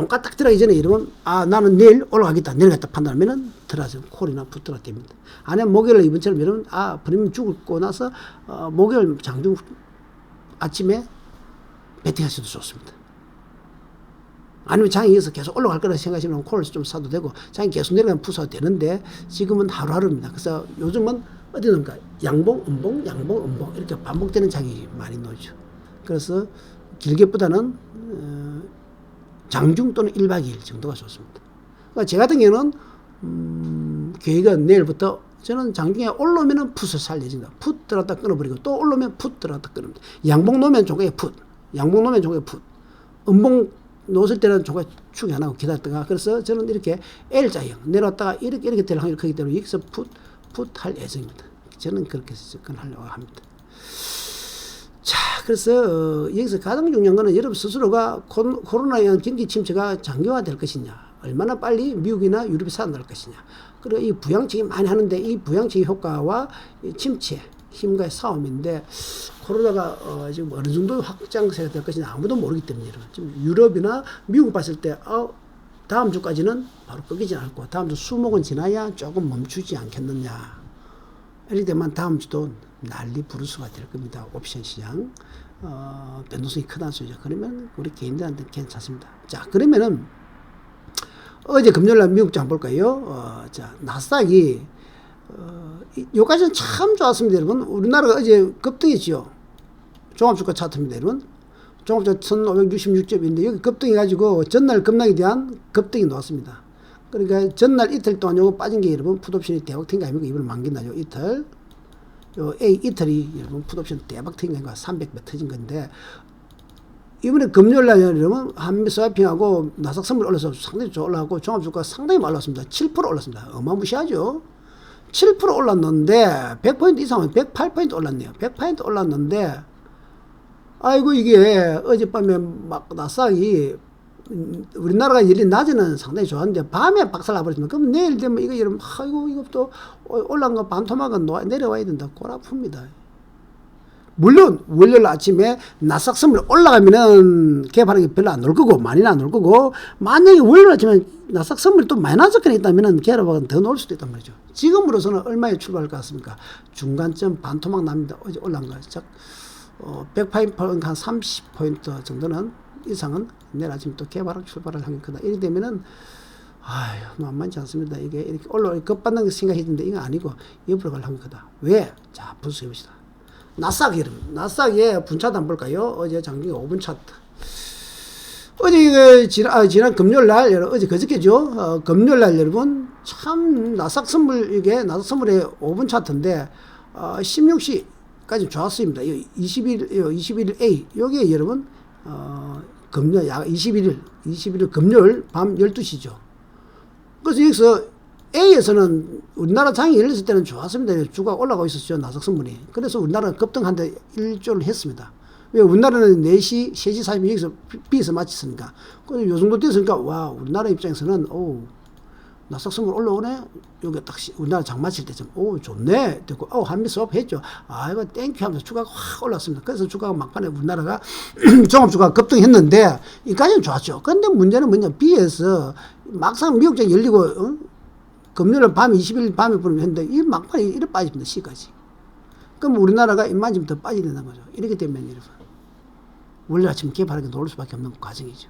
딱 들어가기 전에 이러면 나는 내일 올라가겠다 내려가겠다 판단하면은 들어가서 콜이나 풋들어가 됩니다. 아니면 목요일 이번처럼 이러면 프리미엄 죽고 나서 목요일 장중 아침에 베팅하셔도 좋습니다. 아니면 장이 이어서 계속 올라갈 거라 생각하시면 콜을 좀 사도 되고 장이 계속 내려가면 풋 사도 되는데 지금은 하루하루입니다. 그래서 요즘은 어디는가 양봉 음봉 양봉 음봉 이렇게 반복되는 장이 많이 나오죠. 그래서 길게보다는 장중 또는 1박 2일 정도가 좋습니다. 그러니까 제 같은 경우는 계획은 내일부터 저는 장중에 올라오면은 풋을 살 예정이다. 풋 들어갔다 끊어버리고 또 올라오면 풋 들어갔다 끊습니다. 양봉 놓으면 종가에 풋, 양봉 놓으면 종가에 풋, 음봉 놓을 때는 종가 축이 안 하고 기다렸다가 그래서 저는 이렇게 L자형 내려왔다가 이렇게 될 확률이 크기 때문에 여기서 풋 할 예정입니다. 저는 그렇게 접근하려고 합니다. 자, 그래서 여기서 가장 중요한 거는 여러분 스스로가 코로나에 의한 경기 침체가 장기화될 것이냐, 얼마나 빨리 미국이나 유럽이 살아날 것이냐, 그리고 이 부양책이 많이 하는데 이 부양책의 효과와 이 침체 힘과의 싸움인데 코로나가 지금 어느 정도 확장세가 될 것이냐 아무도 모르기 때문에 지금 유럽이나 미국 봤을 때 다음 주까지는 바로 꺾이지 않고 다음 주 수목은 지나야 조금 멈추지 않겠느냐. 이렇게 되면 다음 주도 난리 부르스가 될 겁니다. 옵션 시장 변동성이 크다는 소리죠. 그러면 우리 개인들한테 괜찮습니다. 자, 그러면은 어제 금요일날 미국장 볼까요? 자, 나스닥이 요까지는 참 좋았습니다, 여러분. 우리나라가 어제 급등했죠. 종합주가 차트입니다, 여러분. 종합주가 1566점인데 여기 급등해가지고 전날 급락에 대한 급등이 나왔습니다. 그러니까 전날 이틀 동안 요거 빠진 게 여러분 풋옵션이 대박 튄 거 아닙니까? 이번에 만기나죠, 이틀. 요 A 이틀이 여러분 풋옵션 대박 튄 거니까 300배 터진 건데 이번에 금요일날 여러분 한미 스와핑하고 나스닥 선물 올라서 상당히 올라가고 종합주가 상당히 많이 올랐습니다. 7% 올랐습니다. 어마무시하죠. 7% 올랐는데 100포인트 이상은 108포인트 올랐네요. 100포인트 올랐는데 아이고 이게 어젯밤에 막 나스닥이 우리나라가 열린 낮에는 상당히 좋았는데 밤에 박살 나버렸습니다. 그럼 내일 되면 이거 여러분 아이고 이것도 올라간 거 반토막은 내려와야 된다. 골 아픕니다. 물론 월요일 아침에 나스닥 선물 올라가면은 개발하기 별로 안 올 거고 많이는 안 올 거고 만약에 월요일 아침에 나스닥 선물이 또 마이너스 건이 있다면은 개발하기 더 놓을 수도 있단 말이죠. 지금으로서는 얼마에 출발할 것 같습니까? 중간점 반토막 납니다. 어제 올라간 거. 즉 100포인트 한 30포인트 정도는 이상은 내일 아침 또 개발하기 출발할 확률이 크다. 이렇게 되면은 만만치 않습니다. 이게 이렇게 급받는 생각했는데 이거 아니고 옆으로 갈 확률이 크다. 왜? 자, 분석해 봅시다. 나스닥 여러분, 나스닥의 분차트 한번 볼까요? 어제 장중에 5분 차트. 어제 지난 금요일 날 어제 그저께죠. 금요일 날 여러분 참 나스닥 선물 이게 나스닥 선물의 5분 차트인데 16시까지 좋았습니다. 21일 A 요게 여러분 금요일 21일 금요일 밤 12시죠. 그래서 여기서 A에서는 우리나라 장이 열렸을 때는 좋았습니다. 주가 올라가고 있었죠. 나스닥 선물이. 그래서 우리나라는 급등한데 일조를 했습니다. 왜? 우리나라는 4시, 3시 40분 여기서 B에서 마쳤으니까. 그래서 요 정도 됐으니까, 와, 우리나라 입장에서는, 나스닥 선물 올라오네. 여기 딱 우리나라 장마칠 때쯤 오 좋네. 됐고 한미 수업 했죠. 아 이거 땡큐 하면서 주가가 확 올랐습니다. 그래서 주가가 막판에 우리나라가 종합주가 급등했는데 이까지는 좋았죠. 근데 문제는 뭐냐 비해서 막상 미국장 열리고 금요일 밤 20일 밤에 보냈는데 이 막판에 이래 빠집니다. 시까지. 그럼 우리나라가 입만큼 더 빠지게 된다는 거죠. 이렇기 때문에 여러분 원래 아침 개발하게 놓을 수밖에 없는 과정이죠.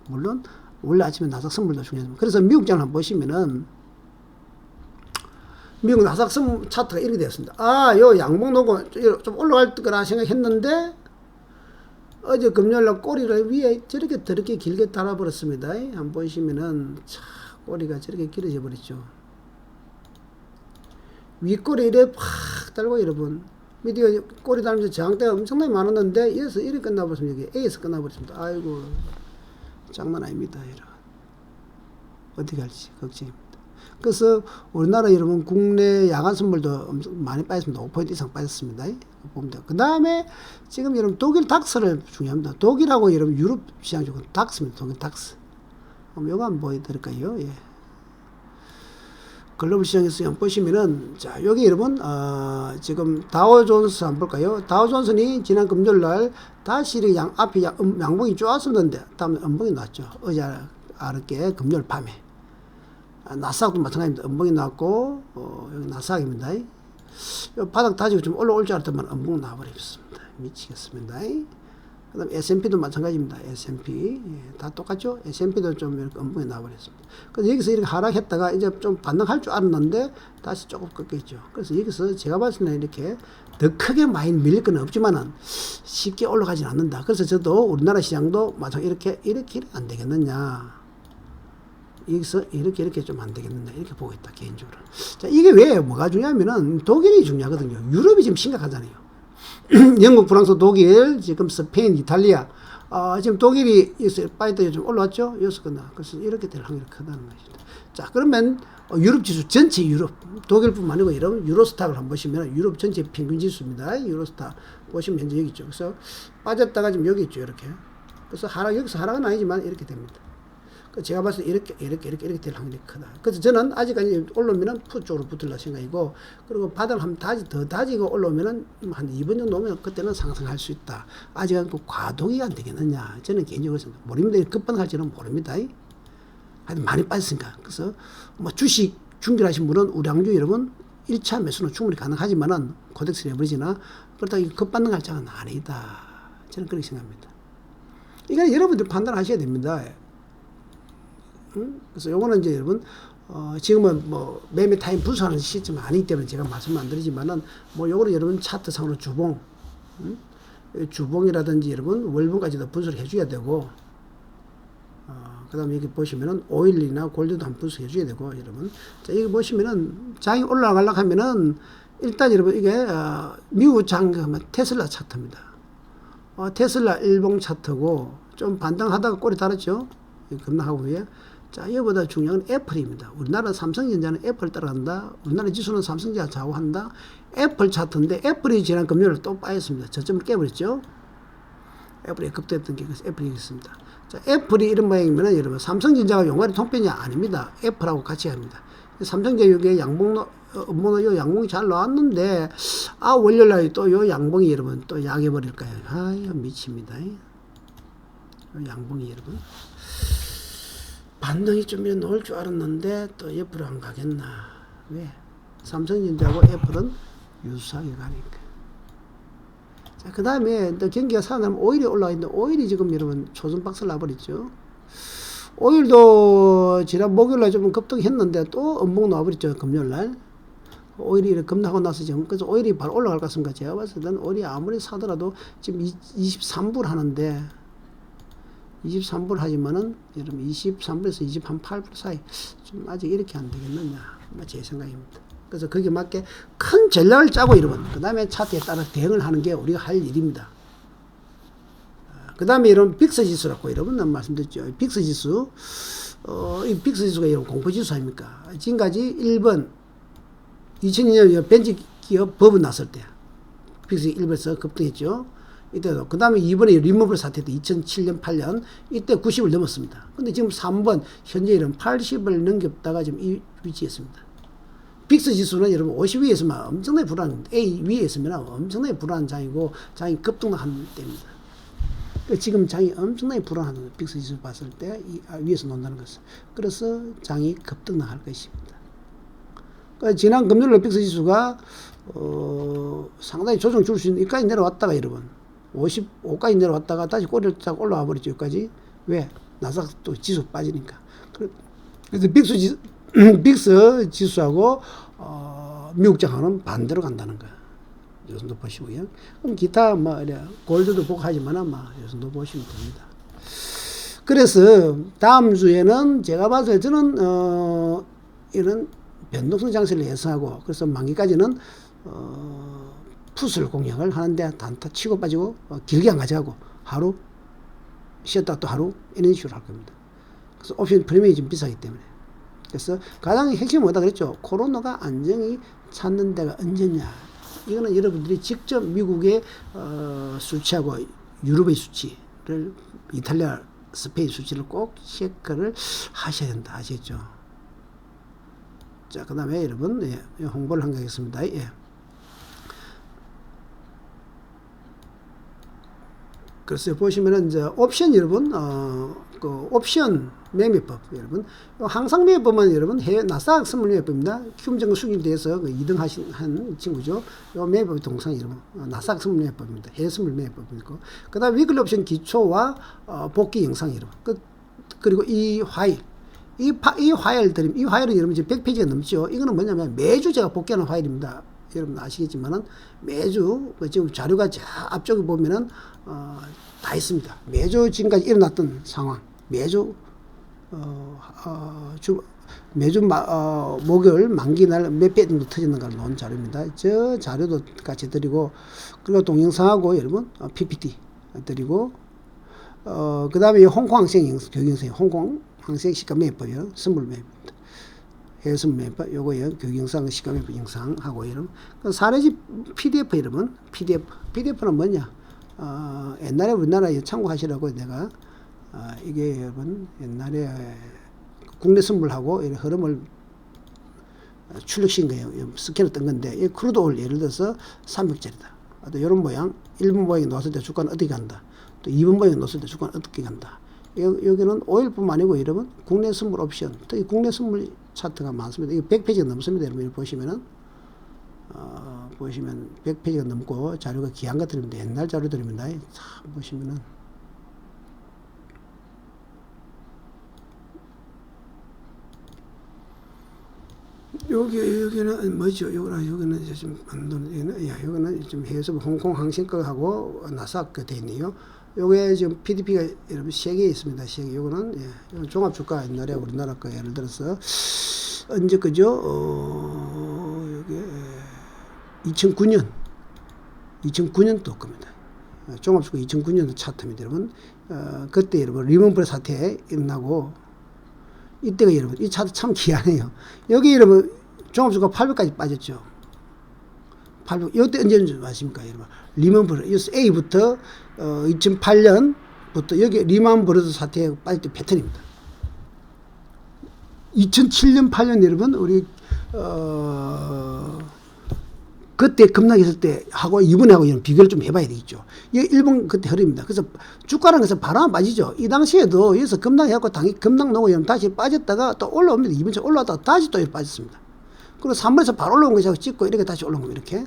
물론 원래 아침에 나스닥 선물도 중요합니다. 그래서 미국장을 한번 보시면은 미국 나스닥 선물 차트가 이렇게 되었습니다. 요 양봉 놓고 좀 올라갈 거라 생각했는데 어제 금요일날 꼬리를 위에 저렇게 더럽게 길게 달아버렸습니다. 한번 보시면은 차 꼬리가 저렇게 길어져 버렸죠. 윗꼬리 이래 팍 달고 여러분 밑에 꼬리 달면서 저항대가 엄청나게 많았는데 여기서 이렇게 끝나버렸습니다. 여기 A에서 끝나버렸습니다. 아이고 장난 아닙니다. 여러분 어떻게 할지 걱정입니다. 그래서 우리나라 여러분 국내 야간 선물도 엄청 많이 빠졌습니다. 5% 이상 빠졌습니다. 봅니다. 그 다음에 지금 여러분 독일 닥스를 중요합니다. 독일하고 여러분 유럽 시장 쪽은 닥스입니다. 독일 닥스. 요거 한번 보여드릴까요? 예. 글로벌 시장에서 한번 보시면은 자 여기 여러분 지금 다우존스 한번 볼까요? 다우존스는 지난 금요일날 다시 이렇게 앞에 양봉이 쪼았었는데 다음에 음봉이 났죠. 어제 아랫게 금요일 밤에 나스닥도 마찬가지입니다. 음봉이 났고 여기 나스닥입니다. 바닥 다지고 좀 올라올 줄 알았더만 음봉 나와버렸습니다. 미치겠습니다. 그 다음에 S&P도 마찬가지입니다. S&P 다 똑같죠? S&P도 좀 이렇게 음봉이 나와버렸습니다. 그래서 여기서 이렇게 하락했다가 이제 좀 반등할 줄 알았는데 다시 조금 꺾였죠. 그래서 여기서 제가 봤을 때는 이렇게 더 크게 많이 밀릴 건 없지만은 쉽게 올라가진 않는다. 그래서 저도 우리나라 시장도 마찬가지 이렇게 안 되겠느냐. 여기서 이렇게 좀 안 되겠느냐. 이렇게 보고 있다. 개인적으로. 자, 이게 왜 뭐가 중요하면은 독일이 중요하거든요. 유럽이 지금 심각하잖아요. 영국, 프랑스, 독일, 지금 스페인, 이탈리아, 지금 독일이 여기서 빠졌다 좀 올라왔죠? 여기서 끝나. 그래서 이렇게 될 확률이 크다는 것입니다. 자, 그러면 유럽 지수 전체 유럽, 독일뿐만 아니고 여러분 유로스탁을 한번 보시면 유럽 전체 평균 지수입니다. 유로스탁 보시면 현재 여기 있죠. 그래서 빠졌다가 지금 여기 있죠. 이렇게. 그래서 여기서 하락은 아니지만 이렇게 됩니다. 제가 봤을 때 이렇게 될 확률이 크다. 그래서 저는 아직까지 올라오면은 푸 쪽으로 붙을라 생각이고, 그리고 바닥을 한번 더 다지고 올라오면은 한 2번 정도 오면 그때는 상승할 수 있다. 아직은 그 과도기가 안 되겠느냐. 저는 개인적으로 모릅니다. 급반할지는 모릅니다. 하여튼 많이 빠졌으니까. 그래서 뭐 주식 중결하신 분은 우량주 여러분 1차 매수는 충분히 가능하지만은 코덱스 레버리지나 그렇다고 급반등할 장은 아니다. 저는 그렇게 생각합니다. 이건 여러분들 판단하셔야 됩니다. 그래서 요거는 이제 여러분 지금은 뭐 매매 타임 분석하는 시점은 아니기 때문에 제가 말씀 안 드리지만은 뭐 요거는 여러분 차트상으로 주봉 주봉이라든지 여러분 월봉까지도 분석을 해줘야 되고 그 다음에 여기 보시면은 오일이나 골드도 한번 분석해 줘야 되고 여러분 자 여기 보시면은 장이 올라가려고 하면은 일단 여러분 이게 미국 장 테슬라 차트입니다. 테슬라 일봉 차트고 좀 반등하다가 꼬리 달았죠. 급락하고 위에 자, 이거보다 중요한 건 애플입니다. 우리나라 삼성전자는 애플 따라간다. 우리나라 지수는 삼성전자 좌우한다. 애플 차트인데 애플이 지난 금요일에 또 빠졌습니다. 저점을 깨버렸죠. 애플이 급등했던 게 애플이 있습니다. 자, 애플이 이런 모양이면 여러분 삼성전자가 용가리 통편이 아닙니다. 애플하고 같이 합니다. 삼성전자 여기에 양봉이 잘 나왔는데 월요일날 또 요 양봉이 여러분 또 약해버릴까요? 미칩니다. 요 양봉이 여러분 반등이 좀 놓을 줄 알았는데 또 옆으로 안 가겠나. 왜? 삼성전자하고 애플은 유사하게 가니까. 자, 그 다음에 또 경기가 살아나면 오일이 올라와 있는데 오일이 지금 여러분 초전박살 나버렸죠. 오일도 지난 목요일날 좀 급등했는데 또 음봉 나와버렸죠. 금요일날. 오일이 이렇게 급락하고 나서 지금 그래서 오일이 바로 올라갈 것 같습니다. 제가 봤을 때는 오일이 아무리 사더라도 지금 23불 하는데 23불 하지만은 여러분 23불에서 28불 사이 좀 아직 이렇게 안 되겠느냐 제 생각입니다. 그래서 거기에 맞게 큰 전략을 짜고 여러분 그 다음에 차트에 따라 대응을 하는 게 우리가 할 일입니다. 그 다음에 여러분 빅스 지수라고 여러분 말씀드렸죠. 빅스 지수 이 빅스 지수가 여러분 공포 지수 아닙니까? 지금까지 1번 2002년 벤치 기업 법은 났을 때 빅스 1번에서 급등했죠. 이때도. 그 다음에 이번에 리모블 사태 때 2007년, 8년 이때 90을 넘었습니다. 근데 지금 3번 현재 이런 80을 넘겼다가 지금 이 위치에 있습니다. 빅스 지수는 여러분 50 위에 있으면 엄청나게 불안합니다. A 위에 있으면 엄청나게 불안한 장이고 장이 급등하는 때입니다. 지금 장이 엄청나게 불안한 빅스 지수 봤을 때 위에서 논다는 것은. 그래서 장이 급등할 것입니다. 그러니까 지난 금요일 빅스 지수가 상당히 조정 줄 수 있는 여기까지 내려왔다가 여러분 55까지 내려왔다가 다시 꼬리를 쫙 올라와 버렸죠. 여기까지. 왜? 나스닥 또 지수 빠지니까. 그래서 빅스 지수하고 미국 장하는 반대로 간다는 거야. 요 정도 보시고요. 그럼 기타 뭐 골드도 보고 하지만 요 정도 보시면 됩니다. 그래서 다음 주에는 제가 봐서 저는 이런 변동성 장세를 예상하고 그래서 만기까지는 풋을 공략을 하는데 단타 치고 빠지고 길게 안 가져가고 하루 쉬었다 또 하루 이런 식으로 할 겁니다. 그래서 옵션 프리미엄이 좀 비싸기 때문에. 그래서 가장 핵심은 뭐다 그랬죠. 코로나가 안정이 찾는 데가 언제냐. 이거는 여러분들이 직접 미국의 수치하고 유럽의 수치를 이탈리아, 스페인 수치를 꼭 체크를 하셔야 된다. 아시겠죠? 자, 그 다음에 여러분 홍보를 한가겠습니다. 그래서 보시면은 이제 옵션 여러분 그 옵션 매매법 여러분 항상 매매법은 여러분 해외 나스닥 선물 매매법입니다. 큐움증거 수익에 대해서 그 2등 한 친구죠. 요 매매법 동상 여러분 나스닥 선물 매매법입니다. 해외 선물 매매법이고 그다음 위클리 옵션 기초와 복귀 영상 여러분 그리고 이 파일 이 파일들이 이 파일은 여러분 지금 100페이지가 넘죠. 이거는 뭐냐면 매주 제가 복귀하는 파일입니다. 여러분 아시겠지만은 매주 지금 자료가 앞쪽에 보면은 다 있습니다. 매주 지금까지 일어났던 상황, 매주 목요일 만기날 몇 배 정도 터졌는가를 놓은 자료입니다. 저 자료도 같이 드리고 그리고 동영상하고 여러분 PPT 드리고 그 다음에 홍콩 항생 교육 영상, 홍콩 항생 시가 매매법이요, 선물 매매입니다. 해외 선물 매매법 요거요, 교육 영상 시가 매매법 영상하고 여러분 사례집 PDF 여러분 PDF는 뭐냐? 옛날에 우리나라에 참고하시라고 내가 이게 여러분 옛날에 국내 선물하고 이런 흐름을 출력시킨 거예요. 스캔을 뜬 건데 이 크루드 오일 예를 들어서 300짜리다. 또 이런 모양 1번 모양이 놓았을 때 주가는 어떻게 간다. 또 2번 모양이 놓았을 때 주가는 어떻게 간다. 여기는 오일뿐만 아니고 여러분 국내 선물 옵션 특히 국내 선물 차트가 많습니다. 이거 100페이지가 넘습니다. 여러분 보시면은 보시면 100페이지가 넘고 자료가 귀한 것들입니다. 옛날 자료들입니다. 참 보시면은 여기는 뭐죠? 여기는 지금 여기는 지금 해외에서 홍콩 항생 거하고 나스닥 돼 있네요. 요게 지금 PDP가 여러분 3개 있습니다. 3개. 요거는 이건 종합 주가 옛날에 우리나라 거 예를 들어서 언제 거죠? 요게 2009년도 겁니다. 종합주가 2009년도 차트입니다, 여러분. 그때 여러분 리먼 사태 일어나고 이때가 여러분 이 차트 참 귀하네요. 여기 여러분 종합주가 800까지 빠졌죠. 800. 이때 언제인지 아십니까, 여러분? 리먼 브러더스 A부터 2008년부터 여기 리먼 브러더스 사태에 빠질 때 패턴입니다. 2007년 8년 여러분 우리 그때 급락했을 때 하고 이번에 하고 이런 비교를 좀 해봐야 되겠죠. 이게 일본 그때 흐름입니다. 그래서 주가라는 것은 바람 빠지죠. 이 당시에도 여기서 급락해갖고 급락 나고 이러면 다시 빠졌다가 또 올라옵니다. 이번 주 올라왔다가 다시 또 빠졌습니다. 그리고 3번에서 바로 올라온 것이 찍고 이렇게 다시 올라온 거 이렇게.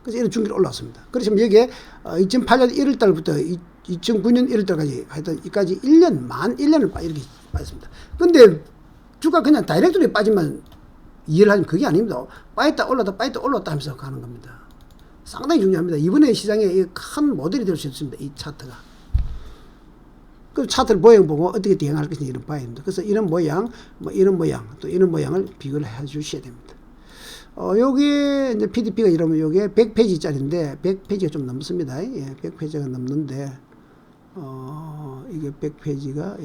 그래서 이런 중기로 올라왔습니다. 그래서 여기에 2008년 1월달부터 2009년 1월달까지 하여튼 이까지 1년 만 1년을 이렇게 빠졌습니다. 근데 주가 그냥 다이렉트로 빠지면 이해를 하면 그게 아닙니다. 빠졌다 올랐다 하면서 가는 겁니다. 상당히 중요합니다. 이번에 시장에 큰 모델이 될 수 있습니다. 이 차트가. 그 차트를 모양 보고 어떻게 대응할 것인지 이런 봐야 됩니다. 그래서 이런 모양, 이런 모양, 또 이런 모양을 비교를 해 주셔야 됩니다. 요게 이제 PDP가 이러면 요게 100페이지짜리인데 100페이지가 좀 넘습니다. 100페이지가 넘는데 이게 100페이지가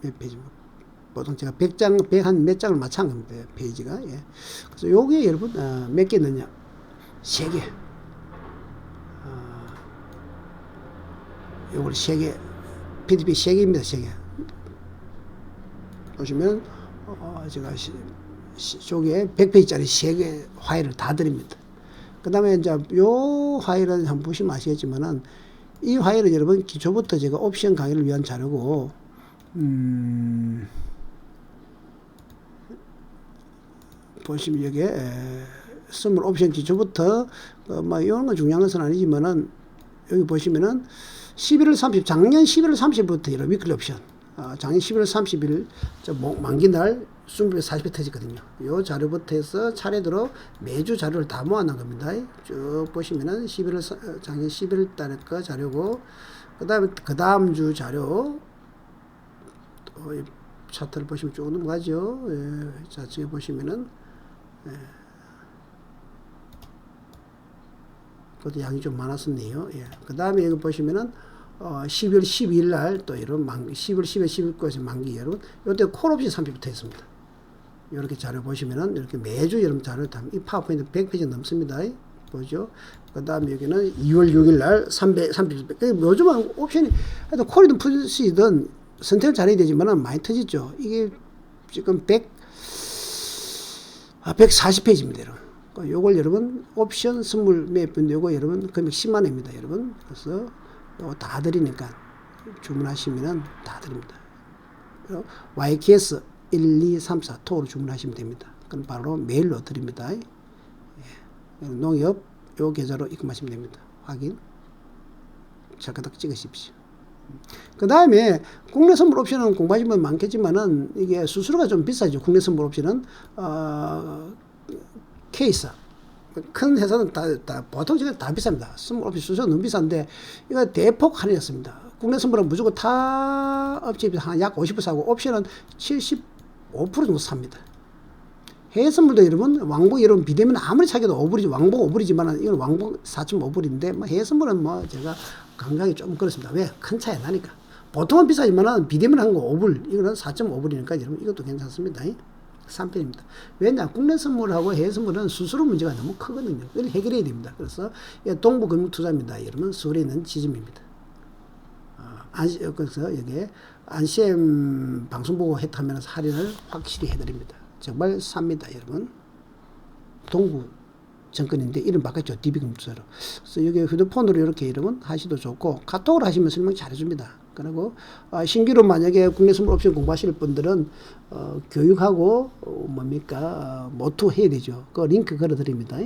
몇 페이지? 보통 제가 100장, 100한 몇 장을 맞춰 한 겁니다. 페이지가. 그래서 요게 여러분, 몇 개 넣냐? 3개. 요걸 3개, PDP 3개입니다. 3개. 보시면, 제가 쪽에 100페이지짜리 3개 파일을 다 드립니다. 그 다음에 이제 요 파일은 한번 보시면 아시겠지만은, 이 파일은 여러분 기초부터 제가 옵션 강의를 위한 자료고, 보시면 여기에 선물 옵션 기초부터 뭐 이런 건 중요한 것은 아니지만은, 여기 보시면은 11월 30, 작년 11월 30일부터 이런 위클리 옵션, 작년 11월 30일 만기날 20배 40배 터졌거든요. 요 자료부터 해서 차례대로 매주 자료를 다 모아놓은 겁니다. 쭉 보시면은 작년 11월 달에 거 자료고, 그 다음 주 자료, 차트를 보시면 쭉 넘어가죠. 예, 좌측에 보시면은, 예. 그것도 양이 좀 많았었네요. 예. 그 다음에 여기 보시면은, 12월 12일 날 또 이런 만기, 10월 10일, 11일까지 만기, 여러분. 요때 콜옵션 30이 붙어 있습니다. 이렇게 자료 보시면은, 이렇게 매주 여러분 자료를 다, 이 파워포인트 100페이지 넘습니다. 보죠. 그 다음에 여기는 2월 6일 날 30, 요즘은 옵션이, 하여튼 콜이든 푸시든 선택을 잘해야 되지만은 많이 터지죠. 이게 지금 140페이지입니다, 여러분. 요걸 여러분, 옵션 선물 매입인데 요거 여러분, 금액 10만원입니다, 여러분. 그래서 요거 다 드리니까 주문하시면은 다 드립니다. YKS 1, 2, 3, 4 톡으로 주문하시면 됩니다. 그럼 바로 메일로 드립니다. 예. 농협 요 계좌로 입금하시면 됩니다. 확인. 자가닥 찍으십시오. 그 다음에 국내 선물 옵션은 공부하신 분 많겠지만은 이게 수수료가 좀 비싸죠. 국내 선물 옵션은 케이스 큰 회사는 다 보통 지금 다 비쌉니다. 선물 옵션 수수료 너무 비싼데 이거 대폭 할인했습니다. 국내 선물은 무조건 타 업체비 약 50% 사고 옵션은 75% 정도 삽니다. 해외 선물도 여러분 왕복 여러분 비대면 아무리 차게도 5불이지 왕복 5불이지만 이건 왕복 4.5불인데 뭐 해외 선물은 뭐 제가 감각이 좀 그렇습니다. 왜? 큰 차이 나니까. 보통은 비싸지만은 비대면 한 거 5불 이거는 4.5불이니까 여러분 이것도 괜찮습니다. 3편입니다. 왜냐 국내 선물하고 해외 선물은 수수료 문제가 너무 크거든요. 이걸 해결해야 됩니다. 그래서 동부금융투자입니다. 여러분 서울에 있는 지점입니다. 그래서 여기에 안심 방송 보고 혜택하면서 할인을 확실히 해드립니다. 정말 쌉니다, 여러분. 동부 정권인데 이름 바꿨죠. DB금투자로. 그래서 여기 휴대폰으로 이렇게 여러분 하시도 좋고 카톡으로 하시면 설명 잘해줍니다. 그리고 신규로 만약에 국내 선물 옵션 공부하실 분들은 교육하고 뭡니까 모투 해야 되죠. 그 링크 걸어드립니다.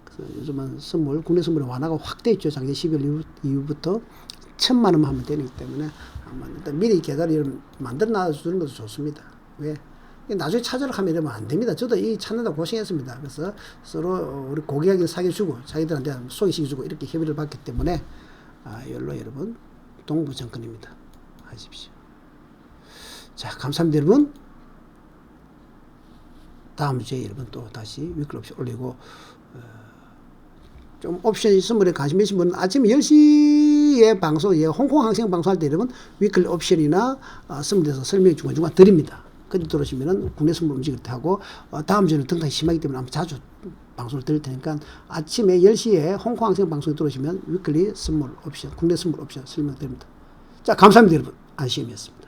그래서 요즘은 선물 국내 선물의 완화가 확 돼 있죠. 작년 12월 이후부터 1000만 원만 하면 되기 때문에 일단 미리 계좌를 만들어 놔주는 것도 좋습니다. 왜? 나중에 찾으러 가면 이러면 안 됩니다. 저도 이 찾는다고 고생했습니다. 그래서 서로 우리 고객에게 사귀어주고 자기들한테 소개시켜주고 이렇게 협의를 받기 때문에 열로 여러분 동부정권입니다. 하십시오. 자, 감사합니다, 여러분. 다음 주에 여러분 또 다시 위클 옵션 올리고 좀 옵션 선물에 관심 있으신 분은 아침 10시에 방송, 홍콩 항생 방송할 때 여러분 위클 옵션이나 선물에서 설명 중간중간 드립니다. 그때 들어오시면은 국내 선물 움직일 때 하고 다음 주에는 등산이 심하기 때문에 아마 자주 방송을 드릴 테니까 아침에 10시에 홍콩 항생 방송에 들어오시면 위클리 선물 옵션, 국내 선물 옵션 설명드립니다. 자, 감사합니다, 여러분. 안심이었습니다.